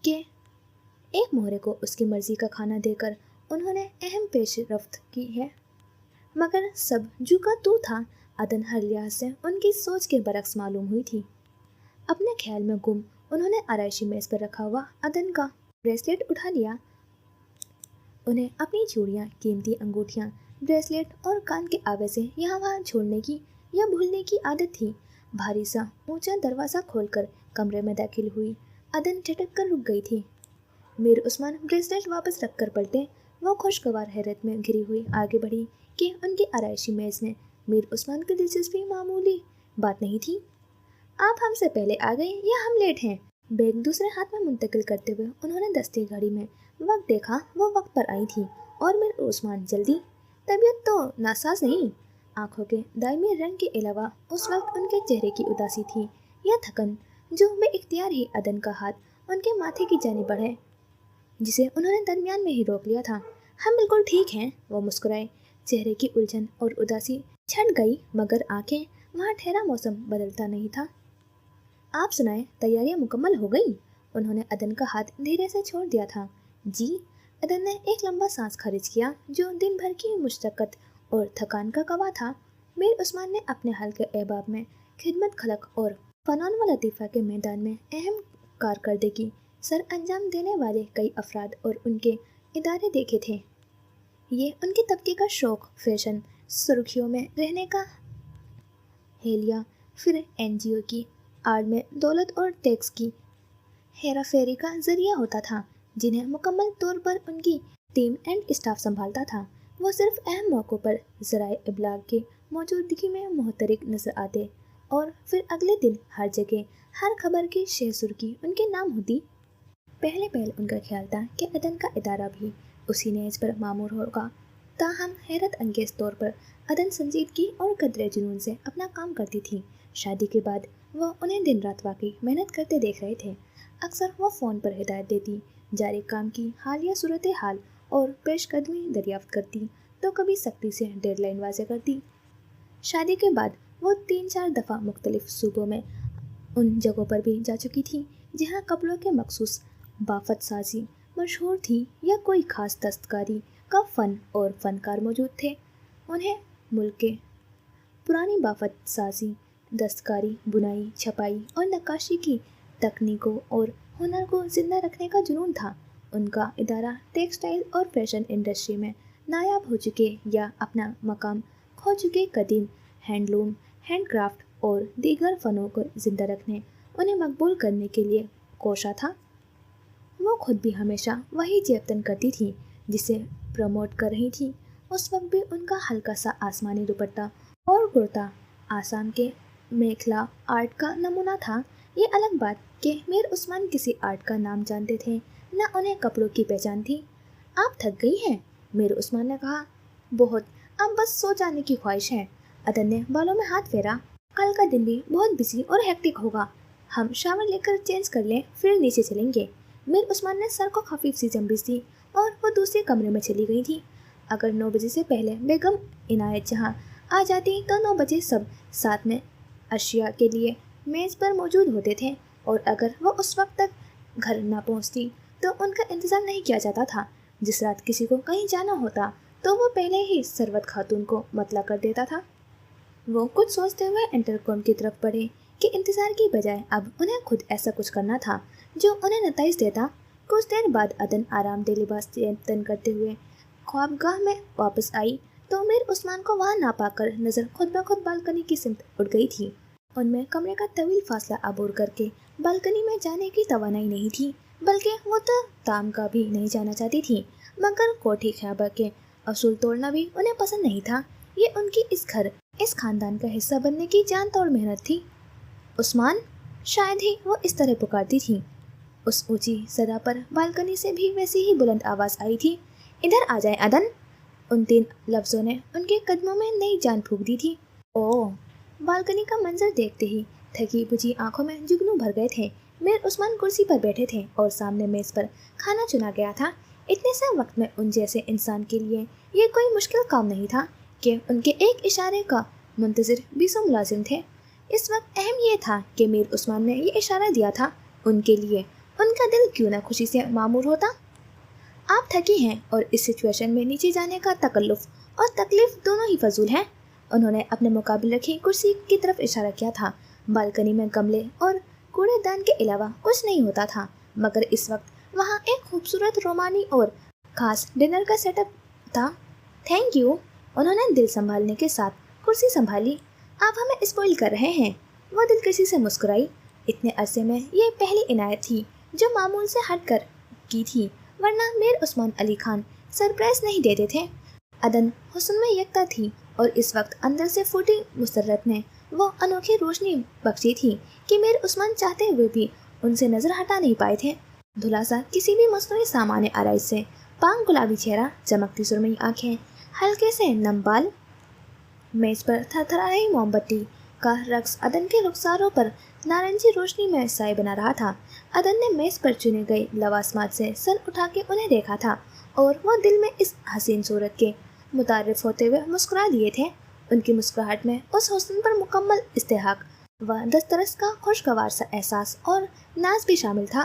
कि एक मोहरे को उसकी मर्जी का खाना देकर उन्होंने अहम पेशरफ्त की है, मगर सब जू का तू था। अदन हर लिहाज से उनकी सोच के बरक्स मालूम हुई थी। अपने ख्याल में गुम उन्होंने आराइशी मेज पर रखा हुआ अदन का ब्रेसलेट उठा लिया। उन्हें अपनी चूड़ियाँ, कीमती अंगूठियाँ, ब्रेसलेट और कान के आवे से यहाँ वहाँ छोड़ने की या भूलने की आदत थी। भारी सा ऊंचा दरवाज़ा खोलकर कमरे में दाखिल हुई। अदन झटक कर रुक गई थी। मीर उस्मान ब्रेसलेट वापस रखकर पलटे। वो खुशगवार हैरत में घिरी हुई आगे बढ़ी कि उनकी आराइशी मेज में मीर उस्मान की दिलचस्पी मामूली बात नहीं थी। आप हमसे पहले आ गए या हम लेट हैं? बैग दूसरे हाथ में मुंतकिल करते हुए उन्होंने दस्ती घड़ी में वक्त देखा। वो वक्त पर आई थी और मीर उस्मान जल्दी। तबीयत तो नासाज नहीं। आंखों के दायमी रंग के अलावा उस वक्त उनके चेहरे की उदासी थी या थकन जो बेइख्तियार ही अदन का हाथ उनके माथे की जानिब बढ़े, जिसे उन्होंने दरमियान में ही रोक लिया था। हम बिल्कुल ठीक हैं, वो मुस्कुराए। चेहरे की उलझन और उदासी छट गई, मगर आंखें वहाँ ठहरा मौसम बदलता नहीं था। आप सुनाएं, तैयारियां मुकम्मल हो गई? उन्होंने अदन का हाथ धीरे से छोड़ दिया था। जी। अदन ने एक लंबा सांस खारिज किया जो दिन भर की मुशक्कत और थकान का गवाह था। मीर उस्मान ने अपने हल्के एहबाब में खिदमत खलक और फ़नून व लतीफ़ा के मैदान में अहम कारकर्दगी सर अंजाम देने वाले कई अफराद और उनके इदारे देखे थे। ये उनके तबके का शौक, फैशन, सुर्खियों में रहने का हेलिया, फिर NGO की आड़ में दौलत और टैक्स की हेरा फेरी का जरिया होता था, जिन्हें मुकम्मल तौर पर उनकी टीम एंड स्टाफ संभालता था। वो सिर्फ अहम मौक़ों पर ज़राए इब्लाग की मौजूदगी में मुहतरिक नजर आते और फिर अगले दिन हर जगह हर खबर की शह सुर्खी उनके नाम होती। पहले उनका ख्याल था कि अदन का इदारा भी उसी नेज पर मामूर होगा। ताहम हैरत अंगेज तौर पर अदन संजीदगी और कदरे जुनून से अपना काम करती थी। शादी के बाद वो उन्हें दिन रात वाकई मेहनत करते देख रहे थे। अक्सर वो फ़ोन पर हिदायत देती, जारी काम की हालिया सूरत हाल और पेशकदमी दरियाफ्त करती, तो कभी सख्ती से डेडलाइन वाज़े करती। शादी के बाद वो 3-4 दफ़ा मुख्तलिफ सूबों में उन जगहों पर भी जा चुकी थी जहाँ कपड़ों के मखसूस बाफत साजी मशहूर थी या कोई ख़ास दस्तकारी का फ़न और फ़नकार मौजूद थे। उन्हें मुल्क के पुरानी बाफत साजी, दस्तकारी, बुनाई, छपाई और नक्काशी की तकनीकों और हुनर को ज़िंदा रखने का जुनून था। उनका इदारा टेक्सटाइल और फैशन इंडस्ट्री में नायाब हो चुके या अपना मकाम खो चुके कदीम हैंडलूम, हैंडक्राफ्ट और दीगर फ़नों को ज़िंदा रखने, उन्हें मकबूल करने के लिए कोशा था। वो खुद भी हमेशा वही जेबतन करती थी जिसे प्रमोट कर रही थी। उस वक्त भी उनका हल्का सा आसमानी दुपट्टा और कुर्ता आसाम के मेखला आर्ट का नमूना था। ये अलग बात कि मीर उस्मान किसी आर्ट का नाम जानते थे, न उन्हें कपड़ों की पहचान थी। आप थक गई हैं? मीर उस्मान ने कहा। बहुत, अब बस सो जाने की ख्वाहिश है। अदन ने बालों में हाथ फेरा। कल का दिन भी बहुत बिजी और हेक्टिक होगा। हम शावर लेकर चेंज कर लें, फिर नीचे चलेंगे। मीर उस्मान ने सर को खफीफ सी जंबिश दी और वो दूसरे कमरे में चली गई थी। अगर 9 बजे से पहले बेगम इनायत जहाँ आ जाती तो 9 बजे सब साथ में अशिया के लिए मेज़ पर मौजूद होते थे, और अगर वो उस वक्त तक घर ना पहुँचती तो उनका इंतज़ार नहीं किया जाता था। जिस रात किसी को कहीं जाना होता तो वो पहले ही सरवत खातून को मतला कर देता था। वो कुछ सोचते हुए इंटरकॉम की तरफ बढ़े कि इंतज़ार की बजाय अब उन्हें खुद ऐसा कुछ करना था जो उन्हें नताइज देता। कुछ देर बाद अदन आरामदेह लिबास तन करते हुए ख्वाबगाह में वापस आई तो मीर उस्मान को वहाँ ना पाकर नज़र खुद ब खुद बालकनी की सिमत उड़ गई थी। उनमें कमरे का तवील फासला अबूर करके बालकनी में जाने की तवानाई नहीं थी, बल्कि वो तो ताम का भी नहीं जाना चाहती थी, मगर कोठी ख्याबा के असूल तोड़ना भी उन्हें पसंद नहीं था। ये उनकी इस खानदान का हिस्सा बनने की जान तोड़ मेहनत थी। उस्मान, शायद ही वो इस तरह पुकारती थी। उस ऊंची सदा पर बालकनी से भी वैसी ही बुलंद आवाज़ आई थी। इधर आ जाए अदन। उन 3 लफ्ज़ों ने उनके कदमों में नई जान फूंक दी थी। ओह! बालकनी का मंजर देखते ही थकी बुझी आंखों में जुगनू भर गए थे। मीर उस्मान कुर्सी पर बैठे थे और सामने मेज पर खाना चुना गया था। इतने से वक्त में उन जैसे इंसान के लिए ये कोई मुश्किल काम नहीं था कि उनके एक इशारे का मुंतजिर 20 मुलाजिम थे। इस वक्त अहम ये था कि मीर उस्मान ने ये इशारा दिया था उनके लिए, उनका दिल क्यों ना खुशी से मामूर होता। आप थकी हैं और इस सिचुएशन में नीचे जाने का तकल्लुफ और तकलीफ दोनों ही फजूल हैं। उन्होंने अपने मुकाबले रखी कुर्सी की तरफ इशारा किया था। बालकनी में गमले और कूड़ेदान के अलावा कुछ नहीं होता था, मगर इस वक्त वहाँ एक खूबसूरत रोमानी और खास डिनर का सेटअप था। Thank you. उन्होंने दिल संभालने के साथ कुर्सी संभाली। आप हमें स्पॉइल कर रहे हैं। वो दिलकशी से मुस्कुराई। इतने अरसे में ये पहली इनायत थी जो मामूल से हट कर की थी, वरना मीर उस्मान अली खान सरप्राइज नहीं देते थे। अदन हुस्न में यकता थी और इस वक्त अंदर से फूटी मुसर्रत ने वो अनोखी रोशनी बख्शी थी कि मीर उस्मान चाहते हुए भी उनसे नजर हटा नहीं पाए थे। धुला सा किसी भी मसनूई सामान्य आराइश से पांग गुलाबी चेहरा, चमकती सुरमई आंखें, हल्के से नम बाल। मेज पर थरथरा रही मोमबत्ती का रक्स अदन के रुखसारों पर नारंगी रोशनी में साए बना रहा था। अदन ने मेज पर चुने गए लवासमात से सर उठा के उन्हें देखा था और वो दिल में इस हसीन सूरत के मुतारिफ होते हुए मुस्कुरा दिए थे। उनकी मुस्कुराहट में उस हुस्न पर मुकम्मल इस्तेहाक व दस्तरस का खुशगवार सा एहसास और नाज भी शामिल था।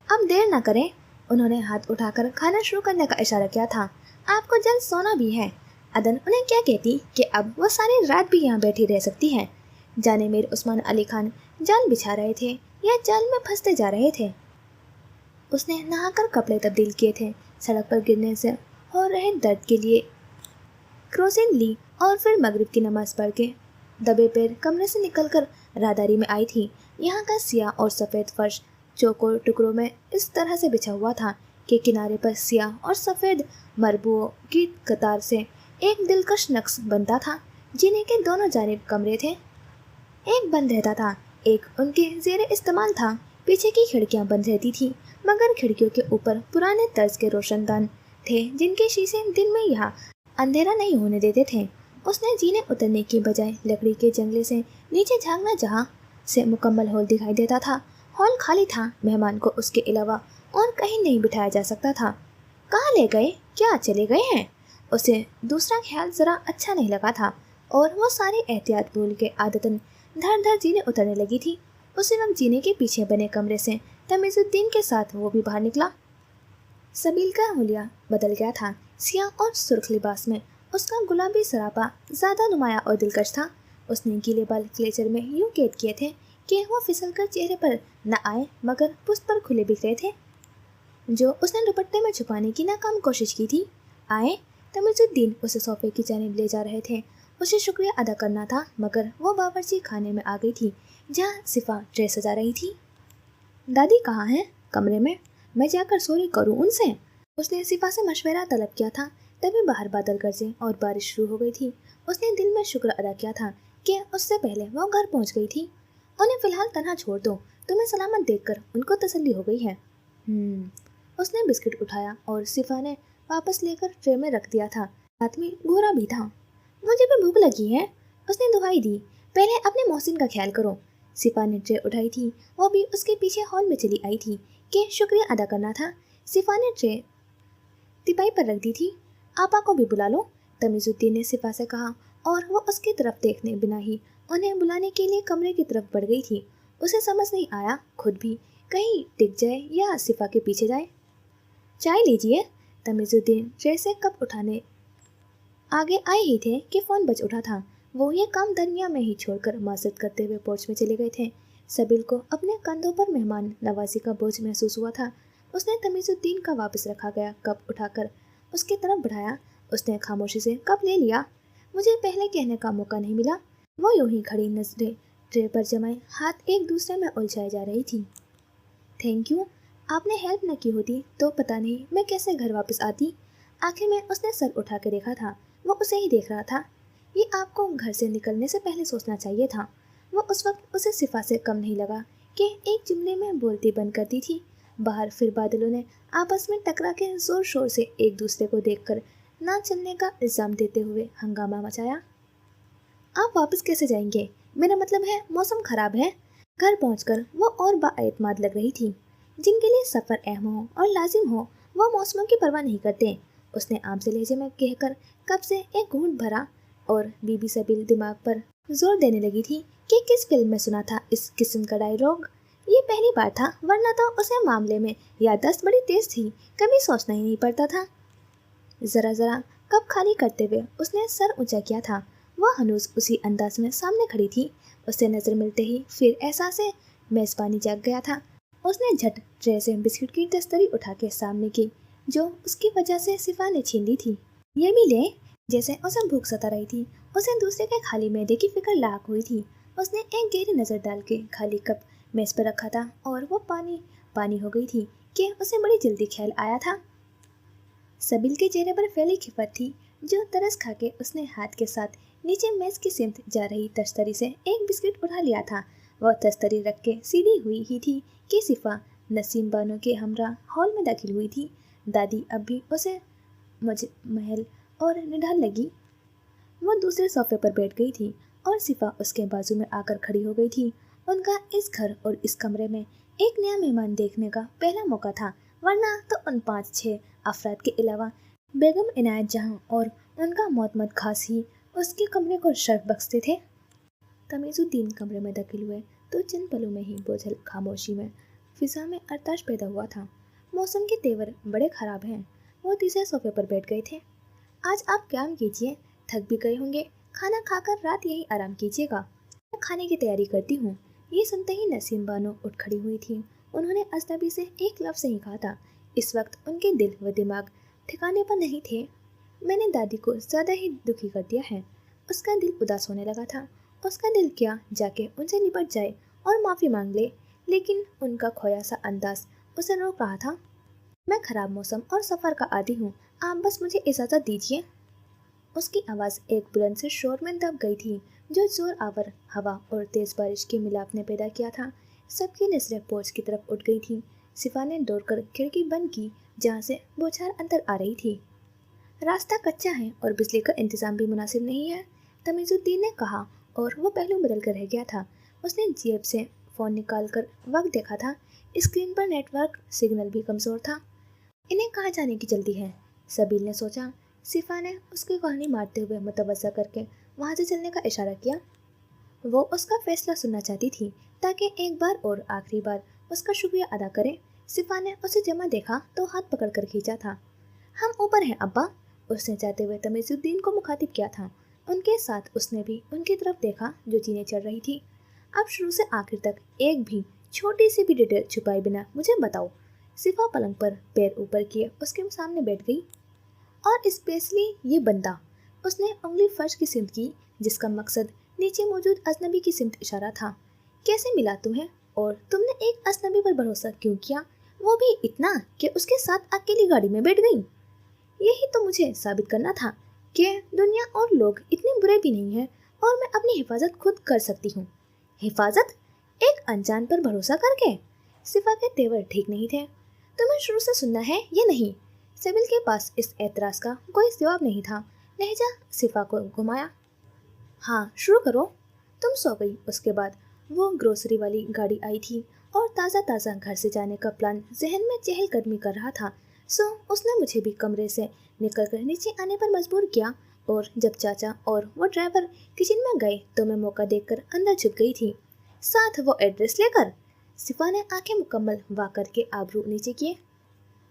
अब देर न करें। उन्होंने हाथ उठाकर खाना शुरू करने का इशारा किया था। आपको जल्द सोना भी है। अदन उन्हें क्या कहती कि अब वो सारी रात भी यहाँ बैठी रह सकती है। जाने मीर उस्मान अली खान जाल बिछा रहे थे या जाल में फंसते जा रहे थे। उसने नहाकर कपड़े तब्दील किए थे। सड़क पर गिरने से हो रहे दर्द के लिए क्रोसिन ली और फिर मगरिब की नमाज पढ़ के दबे पैर कमरे से निकलकर राहदारी में आई थी। यहाँ का सियाह और सफ़ेद फर्श चौकोर टुकड़ों में इस तरह से बिछा हुआ था कि किनारे पर सियाह और सफ़ेद मरबुओं की कतार से एक दिलकश नक्श बनता था। जीने के दोनों जानिब कमरे थे। एक बंद रहता था, एक उनके ज़ेरे इस्तेमाल था। पीछे की खिड़कियां बंद रहती थी, मगर खिड़कियों के ऊपर पुराने तर्ज के रोशनदान थे जिनके शीशे दिन में यहाँ अंधेरा नहीं होने देते थे। उसने जीने उतरने की बजाय लकड़ी के जंगले से नीचे झांकना, जहाँ से मुकम्मल हॉल दिखाई देता था। हॉल खाली था। मेहमान को उसके अलावा और कहीं नहीं बिठाया जा सकता था। कहाँ ले गए? क्या चले गए हैं? उसे दूसरा ख्याल ज़रा अच्छा नहीं लगा था और वो सारी एहतियात भूल के आदतन धड़ धड़ जीने उतरने लगी थी। उसी वक्त जीने के पीछे बने कमरे से तमीज़ुद्दीन के साथ वो भी बाहर निकला। सबील का हुलिया बदल गया था। सियाह और सुर्ख लिबास में उसका गुलाबी सरापा ज़्यादा नुमाया और दिलकश था। उसने गीले बाल क्लेचर में यूं कैद किए थे कि वो फिसलकर चेहरे पर न आए, मगर पुष्ट पर खुले बिखरे थे जो उसने दुपट्टे में छुपाने की नाकाम कोशिश की थी। आए। तमीज़ुद्दीन उसे सोफे की जानिब ले जा रहे थे। उसे शुक्रिया अदा करना था, मगर वो बावर्ची खाने में आ गई थी जहाँ सिफा ट्रे सजा रही थी। दादी कहाँ हैं? कमरे में। मैं जाकर सॉरी करूँ उनसे? उसने सिफा से मशवरा तलब किया था। तभी बाहर बादल गरजे और बारिश शुरू हो गई थी। उसने दिल में शुक्र अदा किया था कि उससे पहले वो घर पहुँच गई थी। उन्हें फ़िलहाल तन्हा छोड़ दो, तुम्हें सलामत देखकर उनको तसल्ली हो गई है। उसने बिस्किट उठाया और सिफा ने वापस लेकर ट्रे में रख दिया था। साथ में घोरा भी था। मुझे भी भूख लगी है, उसने दुहाई दी। पहले अपने मोहसिन का ख्याल करो। सिफा ने ट्रे उठाई थी। वो भी उसके पीछे हॉल में चली आई थी कि शुक्रिया अदा करना था। सिफा ने ट्रे तिपाई पर रख दी थी। आपा को भी बुला लो, तमीज़ुद्दीन ने सिफा से कहा और वो उसकी तरफ देखने बिना ही उन्हें बुलाने के लिए कमरे की तरफ बढ़ गई थी। उसे समझ नहीं आया खुद भी कहीं टिक जाए या सिफा के पीछे जाए। चाय लीजिए। तमीज़ुद्दीन ट्रे से कप उठाने आगे आए ही थे कि फ़ोन बज उठा था। वो ये काम दरमिया में ही छोड़कर मासत करते हुए पोर्च में चले गए थे। सबील को अपने कंधों पर मेहमान नवाजी का बोझ महसूस हुआ था। उसने तमीज़ुद्दीन का वापस रखा गया कप उठाकर उसकी तरफ बढ़ाया। उसने खामोशी से कप ले लिया। मुझे पहले कहने का मौका नहीं मिला। वो यूं ही खड़ी नजरें ट्रे पर जमाए हाथ एक दूसरे में उलझाई जा रही थी। Thank you. आपने हेल्प न की होती तो पता नहीं मैं कैसे घर वापस आती। आखिर में उसने सर उठा के देखा था। वो उसे ही देख रहा था। ये आपको घर से निकलने से पहले सोचना चाहिए था। वो उस वक्त उसे सिफा से कम नहीं लगा कि एक जुमले में बोलती बंद कर दी थी। बाहर फिर बादलों ने आपस में टकरा के जोर शोर से एक दूसरे को देखकर ना चलने का इल्ज़ाम देते हुए हंगामा मचाया। आप वापस कैसे जाएंगे? मेरा मतलब है मौसम खराब है। घर पहुंचकर वो और बाएतमाद लग रही थी। जिनके लिए सफ़र अहम हो और लाजिम हो वो मौसमों की परवाह नहीं करते। उसने आम से लहजे में कहकर कप से एक घूंट भरा और बीबी सबील दिमाग पर जोर देने लगी थी कि किस फिल्म में सुना था इस किस्म का डायलॉग। ये पहली बार था, वरना तो उसे मामले में याददाश्त बड़ी तेज थी, कभी सोचना ही नहीं पड़ता था। जरा जरा कप खाली करते हुए उसने सर ऊंचा किया था। वह हनूज उसी अंदाज में सामने खड़ी थी। उससे नजर मिलते ही फिर एहसास मेजबानी जाग गया था। उसने झट ट्रे से बिस्किट की तस्तरी उठा के सामने की, जो उसकी वजह से सिफा ने छीन ली थी। ये भी ले। जैसे उसे भूख सता रही थी, उसे दूसरे के खाली मैदे की फिक्र लाक हुई थी। उसने एक गहरी नजर डाल के खाली कप मेज पर रखा था और वो पानी पानी हो गई थी कि उसे बड़ी जल्दी ख्याल आया था। सबील के चेहरे पर फैली खिफत थी, जो तरस खा के उसने हाथ के साथ नीचे मेज की सिमत जा रही तस्तरी से एक बिस्किट उठा लिया था। वह तस्तरी रख के सीधी हुई ही थी कि सिफा नसीम बानो के हमरा हॉल में दाखिल हुई थी। दादी अब भी उसे महल और निढाल लगी। वो दूसरे सोफे पर बैठ गई थी और सिफा उसके बाजू में आकर खड़ी हो गई थी। उनका इस घर और इस कमरे में एक नया मेहमान देखने का पहला मौका था, वरना तो उन 5-6 अफराद के अलावा बेगम इनायत जहां और उनका मोहम्मद खास ही उसके कमरे को शर्फ बख्शते थे। तमीजुद्दीन कमरे में दाखिल हुए तो चंद पलों में ही बोझल खामोशी में फिजा में अरताश पैदा हुआ था। मौसम के तेवर बड़े खराब हैं। वो तीसरे सोफे पर बैठ गए थे। आज आप काम कीजिए, थक भी गए होंगे। खाना खाकर रात यही आराम कीजिएगा। मैं खाने की तैयारी करती हूँ। ये सुनते ही नसीम बानो उठ खड़ी हुई थी। उन्होंने अजनबी से एक लफ्ज़ नहीं कहा था। इस वक्त उनके दिल व दिमाग ठिकाने पर नहीं थे। मैंने दादी को ज़्यादा ही दुखी कर दिया है। उसका दिल उदास होने लगा था। उसका दिल क्या जाके उनसे निपट जाए और माफ़ी मांग ले, लेकिन उनका खोया सा अंदाज उसे रोक रहा था। मैं खराब मौसम और सफ़र का आदी हूँ, आप बस मुझे इजाज़त दीजिए। उसकी आवाज़ एक बुलंद से शोर में दब गई थी, जो जोर आवर हवा और तेज़ बारिश के मिलाप ने पैदा किया था। सबकी नजरें पोर्च की तरफ उठ गई थी। सिफा ने दौड़कर खिड़की बंद की, जहाँ से बौछार अंदर आ रही थी। रास्ता कच्चा है और बिजली का इंतज़ाम भी मुनासिब नहीं है, तमीजुद्दीन ने कहा, और वो पहलू बदल कर रह गया था। उसने जेब से फ़ोन निकाल कर वक्त देखा था। स्क्रीन पर नेटवर्क सिग्नल भी कमज़ोर था। इन्हें कहाँ जाने की जल्दी है, सबील ने सोचा। सिफा ने उसकी कहानी मारते हुए मुतवज्जा करके वहाँ से चलने का इशारा किया। वो उसका फैसला सुनना चाहती थी, ताकि एक बार और आखिरी बार उसका शुक्रिया अदा करे। सिफा ने उसे जमा देखा तो हाथ पकड़ कर खींचा था। हम ऊपर हैं अब्बा, उसने जाते हुए तमीजुद्दीन को मुखातिब किया था। उनके साथ उसने भी उनकी तरफ देखा, जो चीनें चढ़ रही थी। अब शुरू से आखिर तक एक भी छोटी सी भी डिटेल छुपाए बिना मुझे बताओ। सिफा पलंग पर पैर ऊपर किए उसके सामने बैठ गई। और स्पेशली ये बंदा, उसने उंगली फर्श की सिमत की, जिसका मकसद नीचे मौजूद अजनबी की सिमत इशारा था। कैसे मिला तुम्हें, और तुमने एक अजनबी पर भरोसा क्यों किया, वो भी इतना कि उसके साथ अकेली गाड़ी में बैठ गई। यही तो मुझे साबित करना था कि दुनिया और लोग इतने बुरे भी नहीं हैं और मैं अपनी हिफाजत खुद कर सकती हूँ। हिफाजत? एक अनजान पर भरोसा करके? सिफा के तेवर ठीक नहीं थे। तुम्हें शुरू से सुनना है या नहीं? सबील के पास इस एतराज़ का कोई जवाब नहीं था। लहजा सिफा को घुमाया। हाँ, शुरू करो। तुम सो गई। उसके बाद वो ग्रोसरी वाली गाड़ी आई थी और ताज़ा ताज़ा घर से जाने का प्लान जहन में चहलकदमी कर रहा था। सो उसने मुझे भी कमरे से निकलकर नीचे आने पर मजबूर किया, और जब चाचा और वो ड्राइवर किचन में गए तो मैं मौका देखकर अंदर छुप गई थी, साथ वो एड्रेस लेकर। सिफा ने आंखें मुकम्मल वाह करके आबरू नीचे किए।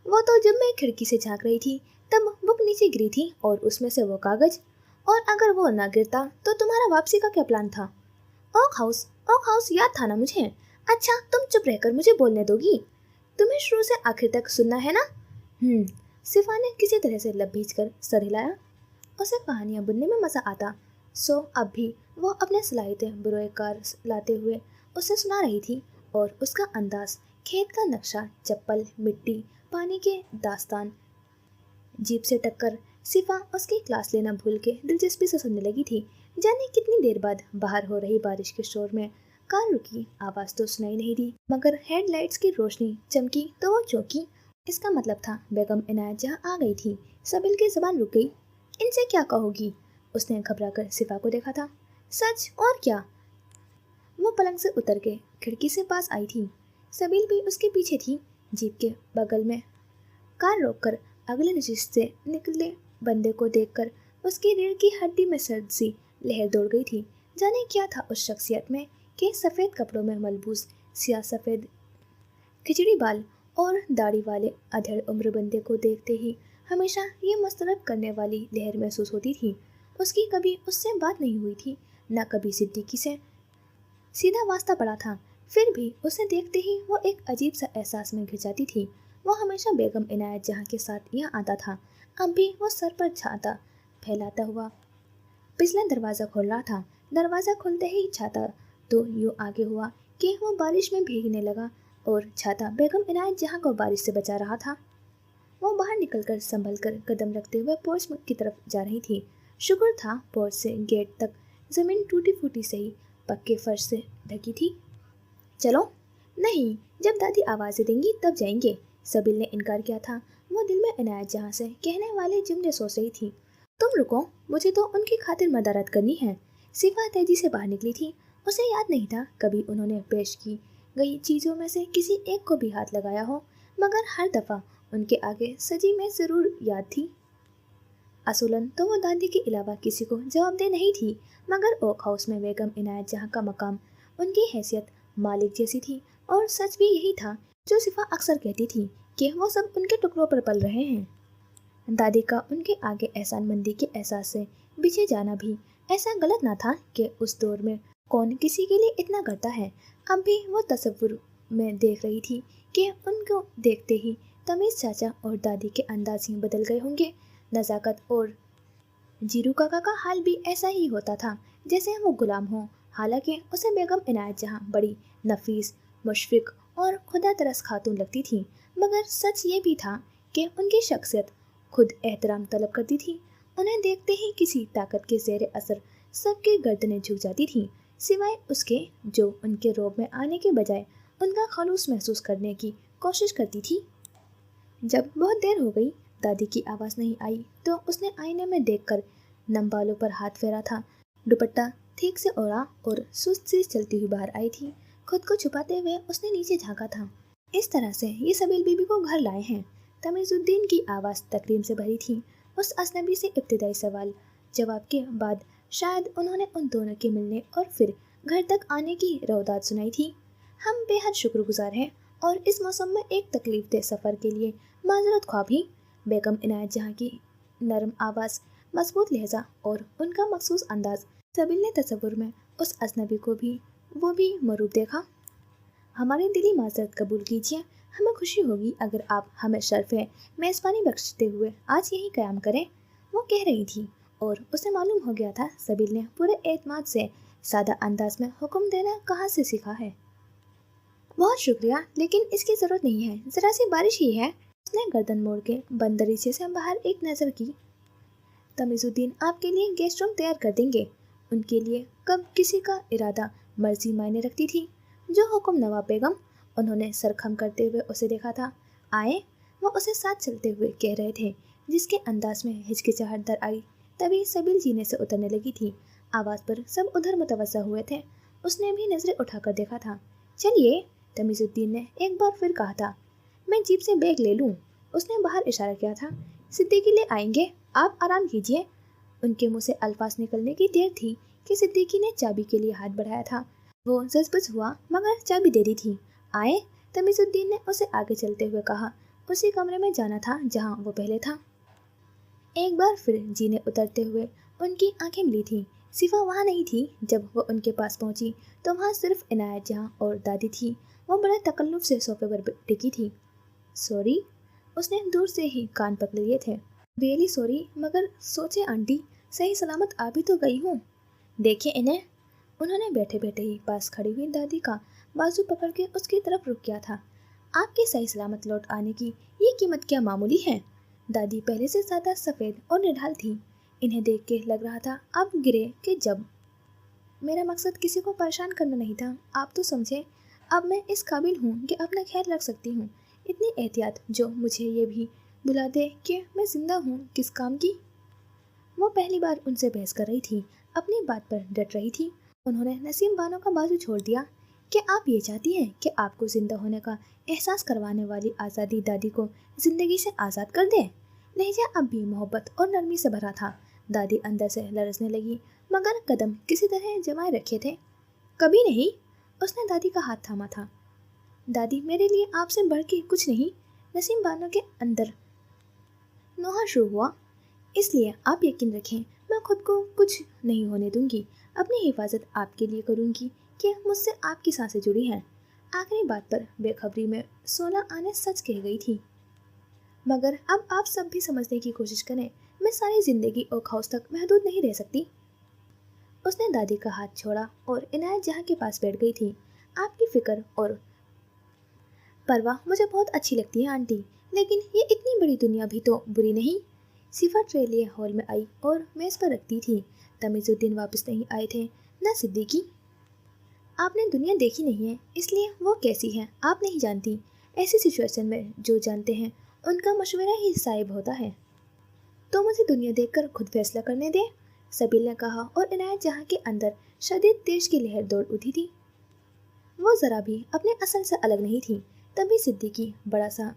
वो तो जब मैं खिड़की से झांक रही थी तब बुक नीचे गिरी थी और उसमें से वो कागज। और अगर वो ना गिरता तो तुम्हारा वापसी का क्या प्लान था? ओक हाउस याद था ना मुझे। अच्छा, तुम चुप रहकर मुझे बोलने दोगी? तुम्हें शुरू से आखिर तक सुनना है ना? सिफा ने किसी तरह से लब भींच कर सर हिलाया। उसे कहानियाँ बुनने में मज़ा आता। सो अब भी वो अपने सलाहियतें बुरोकार लाते हुए उसे सुना रही थी, और उसका अंदाज, खेत का नक्शा, चप्पल, मिट्टी, पानी के दास्तान, जीप से टक्कर। सिफा उसकी क्लास लेना भूल के दिलचस्पी से सुनने लगी थी। जाने कितनी देर बाद बाहर हो रही बारिश के शोर में कार रुकी। आवाज़ तो सुनाई नहीं दी, मगर हेडलाइट्स की रोशनी चमकी तो वो चौंकी। इसका मतलब था बेगम इनायत जहाँ आ गई थी। सबील की ज़बान रुक गई। इनसे क्या कहोगी? उसने घबरा कर सिफा को देखा था। सच और क्या? वो पलंग से उतर के खिड़की से पास आई थी। सबील भी उसके पीछे थी। जीप के बगल में कार रोककर अगले नशिश से निकले बंदे को देखकर उसकी रीढ़ की हड्डी में सर्द सी लहर दौड़ गई थी। जाने क्या था उस शख्सियत में कि सफ़ेद कपड़ों में मलबूस सियाह सफ़ेद खिचड़ी बाल और दाढ़ी वाले अधेड़ उम्र बंदे को देखते ही हमेशा ये मुस्तरब करने वाली लहर महसूस होती थी। उसकी कभी उससे बात नहीं हुई थी, न कभी सिद्दीकी से सीधा वास्ता पड़ा था, फिर भी उसे देखते ही वो एक अजीब सा एहसास में घिर जाती थी। वो हमेशा बेगम इनायत जहाँ के साथ यहाँ आता था। अब भी वो सर पर छाता फैलाता हुआ पिछला दरवाज़ा खोल रहा था। दरवाज़ा खुलते ही छाता तो यूँ आगे हुआ कि वो बारिश में भीगने लगा और छाता बेगम इनायत जहाँ को बारिश से बचा रहा था। वो बाहर निकलकर संभल कर कदम रखते हुए पोर्च की तरफ जा रही थी। शुक्र था पोर्च से गेट तक ज़मीन टूटी फूटी से ही पक्के फर्श से ढकी थी। चलो। नहीं, जब दादी आवाज़ें देंगी तब जाएंगे। सबील ने इनकार किया था। वो दिल में इनायत जहाँ से कहने वाले जुमले सोच रही थी। तुम रुको, मुझे तो उनकी खातिर मदारत करनी है। सिफा तेजी से बाहर निकली थी। उसे याद नहीं था कभी उन्होंने पेश की गई चीज़ों में से किसी एक को भी हाथ लगाया हो, मगर हर दफ़ा उनके आगे सजी में ज़रूर याद थी। असूलन तो वो दादी के अलावा किसी को जवाबदेह नहीं थी, मगर ओक हाउस में बेगम इनायत जहाँ का मकाम उनकी हैसियत मालिक जैसी थी। और सच भी यही था जो सिफा अक्सर कहती थी कि वो सब उनके टुकड़ों पर पल रहे हैं। दादी का उनके आगे एहसानमंदी के एहसास से बिछे जाना भी ऐसा गलत ना था कि उस दौर में कौन किसी के लिए इतना करता है। अब भी वो तसव्वुर में देख रही थी कि उनको देखते ही तमीज़ चाचा और दादी के अंदाज ही बदल गए होंगे। नज़ाकत और जीरू काका का हाल भी ऐसा ही होता था जैसे वो गुलाम हो। हालांकि उसे बेगम इनायत जहाँ बड़ी नफीस, मुशफिक और खुदा तरस खातून लगती थी, मगर सच ये भी था कि उनकी शख्सियत खुद एहतराम तलब करती थी। उन्हें देखते ही किसी ताकत के ज़ेरे असर सबकी गर्दनें झुक जाती थीं, सिवाय उसके जो उनके रोब में आने के बजाय उनका खलूस महसूस करने की कोशिश करती थी। जब बहुत देर हो गई, दादी की आवाज़ नहीं आई तो उसने आईने में देखकर नम बालों पर हाथ फेरा था। दुपट्टा ठीक से ओढ़ा और सुस्त सी चलती हुई बाहर आई थी। खुद को छुपाते हुए उसने नीचे झांका था। इस तरह से ये सबील बीबी को घर लाए हैं। तमीज़ुद्दीन की आवाज़ तकरीम से भरी थी। उस अजनबी से इब्तिदाई सवाल जवाब के बाद शायद उन्होंने उन दोनों के मिलने और फिर घर तक आने की रौदाद सुनाई थी। हम बेहद शुक्रगुजार हैं और इस मौसम में एक तकलीफ दे सफ़र के लिए माजरत ख्वाह भी। बेगम इनायत जहाँ की नरम आवाज़, मजबूत लहजा और उनका मखसूस अंदाज सबील ने तसव्वुर में उस अजनबी को भी वो भी मरूब देखा। हमारी दिली माजरत कबूल कीजिए। हमें खुशी होगी अगर आप हमें शर्फ़ मेज़बानी बख्शते हुए आज यहीं क़याम करें, वो कह रही थी। और उसे मालूम हो गया था सबील ने पूरे एतमाद से सादा अंदाज में हुक्म देना कहाँ से सीखा है। बहुत शुक्रिया, लेकिन इसकी ज़रूरत नहीं है, ज़रा सी बारिश ही है। उसने गर्दन मोड़ के बंद दरीचे से बाहर एक नज़र की। तमीज़ुद्दीन आपके लिए गेस्ट रूम तैयार कर देंगे। उनके लिए कब किसी का इरादा मर्जी मायने रखती थी। जो हुक्म नवाब बेगम। उन्होंने सर खम करते हुए उसे देखा था। आए, वो उसे साथ चलते हुए कह रहे थे, जिसके अंदाज में हिचकिचाहट दर आई। तभी सबील जीने से उतरने लगी थी। आवाज़ पर सब उधर मुतवज्जा हुए थे। उसने भी नज़रें उठाकर देखा था। चलिए, तमीज़ुद्दीन ने एक बार फिर कहा था। मैं जीप से बैग ले लूँ। उसने बाहर इशारा किया था। सिद्दीकी ले आएंगे, आप आराम कीजिए। उनके मुंह से अल्फाज निकलने की देर थी कि सिद्दीकी ने चाबी के लिए हाथ बढ़ाया था। वो जज्बज हुआ मगर चाबी दे दी थी। आए, तमीज़ुद्दीन ने उसे आगे चलते हुए कहा। उसी कमरे में जाना था जहाँ वो पहले था। एक बार फिर जीने उतरते हुए उनकी आंखें मिली थीं। सिफा वहाँ नहीं थी। जब वो उनके पास पहुँची तो वहाँ सिर्फ इनायत जहाँ और दादी थी। वो बड़े तकल्लुफ़ से सोफे पर टिकी थी। सॉरी, उसने दूर से ही कान पकड़ लिए थे। रियली सॉरी, मगर सोचे आंटी, सही सलामत आ भी तो गई हूँ। देखिए इन्हें। उन्होंने बैठे बैठे ही पास खड़ी हुई दादी का बाजू पकड़ के उसकी तरफ रुक किया था। आपके सही सलामत लौट आने की ये कीमत क्या मामूली है। दादी पहले से ज़्यादा सफ़ेद और निढाल थी। इन्हें देख के लग रहा था अब गिरे कि जब। मेरा मकसद किसी को परेशान करना नहीं था, आप तो समझे। अब मैं इस काबिल हूँ कि अपना ख्याल रख सकती हूँ। इतनी एहतियात जो मुझे ये भी बुला दे कि मैं ज़िंदा हूँ किस काम की। वो पहली बार उनसे बहस कर रही थी, अपनी बात पर डट रही थी। उन्होंने नसीम बानो का बाजू छोड़ दिया। क्या आप ये चाहती हैं कि आपको जिंदा होने का एहसास करवाने वाली आज़ादी दादी को जिंदगी से आज़ाद कर दे? लहजा अब भी मोहब्बत और नरमी से भरा था। दादी अंदर से लरसने लगी, मगर कदम किसी तरह जमाए रखे थे। कभी नहीं। उसने दादी का हाथ थामा था। दादी, मेरे लिए आपसे बढ़ के कुछ नहीं। नसीम बानो के अंदर नोहा शुरू हुआ। इसलिए आप यकीन रखें, मैं खुद को कुछ नहीं होने दूंगी। अपनी हिफाजत आपके लिए करूंगी कि मुझसे आपकी सांसें जुड़ी हैं। आखिरी बात पर बेखबरी में 16 आने सच कह गई थी। मगर अब आप सब भी समझने की कोशिश करें, मैं सारी जिंदगी और खौफ तक महदूद नहीं रह सकती। उसने दादी का हाथ छोड़ा और इनायत जहाँ के पास बैठ गई थी। आपकी फिक्र और परवाह मुझे बहुत अच्छी लगती है आंटी, लेकिन ये इतनी बड़ी दुनिया भी तो बुरी नहीं। सिफा ट्रे लिए हॉल में आई और मेज़ पर रखती थी। तमीज़ुद्दीन वापस नहीं आए थे, न सिद्दीकी। आपने दुनिया देखी नहीं है, इसलिए वो कैसी है आप नहीं जानती। ऐसी सिचुएशन में जो जानते हैं उनका मशवरा ही साहिब होता है। तो मुझे दुनिया देखकर खुद फैसला करने दे, सबील ने कहा, और इनायत जहाँ के अंदर शदीद तेज की लहर दौड़ उठी थी। वो ज़रा भी अपने असल से अलग नहीं थी। तभी सिद्दीकी बड़ा सा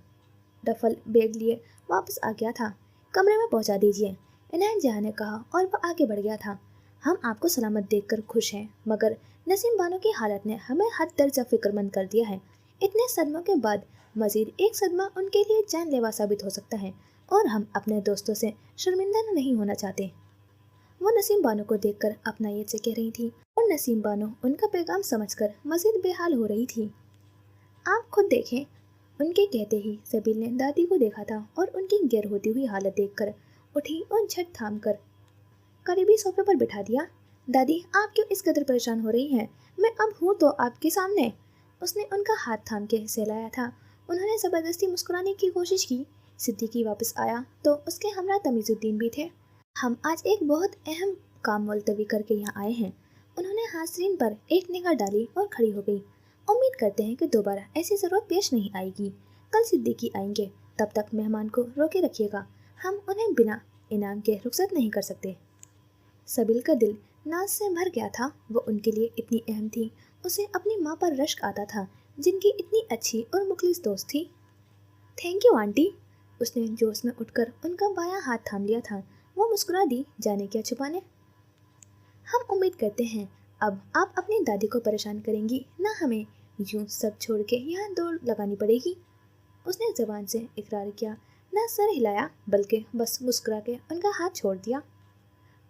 डफल बैग लिए वापस आ गया था। कमरे में पहुंचा दीजिए, इनायत जहाँ ने कहा, और वह आगे बढ़ गया था। हम आपको सलामत देखकर खुश हैं, मगर नसीम बानो की हालत ने हमें हद दर्जा फिक्रमंद कर दिया है। इतने सदमों के बाद मजीद एक सदमा उनके लिए जानलेवा साबित हो सकता है, और हम अपने दोस्तों से शर्मिंदा नहीं होना चाहते। वो नसीम बानो को देखकर अपनायत से कह रही थी, और नसीम बानो उनका पैगाम समझकर मजीद बेहाल हो रही थी। आप खुद देखें, उनके कहते ही सबील ने दादी को देखा था और उनकी गैर होती हुई हालत देखकर उठी और झट थाम कर करीबी सोफे पर बिठा दिया। दादी, आप क्यों इस कदर परेशान हो रही हैं? मैं अब हूँ तो आपके सामने। उसने उनका हाथ थाम के सहलाया था। उन्होंने ज़बरदस्ती मुस्कुराने की कोशिश की। सिद्दीकी वापस आया तो उसके हमरा तमीज़ुद्दीन भी थे। हम आज एक बहुत अहम काम मुलतवी करके यहाँ आए हैं। उन्होंने हाज़रीन पर एक निगाह डाली और खड़ी हो गई। उम्मीद करते हैं कि दोबारा ऐसी ज़रूरत पेश नहीं आएगी। कल सिद्दीकी आएंगे, तब तक मेहमान को रोके रखिएगा। हम उन्हें बिना इनाम के रुखसत नहीं कर सकते। सबील का दिल नाज से भर गया था। वो उनके लिए इतनी अहम थी। उसे अपनी माँ पर रश्क आता था, जिनकी इतनी अच्छी और मुखलिस दोस्त थी। Thank you aunty. उसने जोश में उठकर उनका बायां हाथ थाम लिया था। वो मुस्कुरा दी, जाने क्या छुपाने। हम उम्मीद करते हैं अब आप अपनी दादी को परेशान करेंगी, ना हमें यूं सब छोड़ के यहाँ दौड़ लगानी पड़ेगी। उसने जबान से इकरार किया, ना सर हिलाया, बल्कि बस मुस्कुरा के उनका हाथ छोड़ दिया।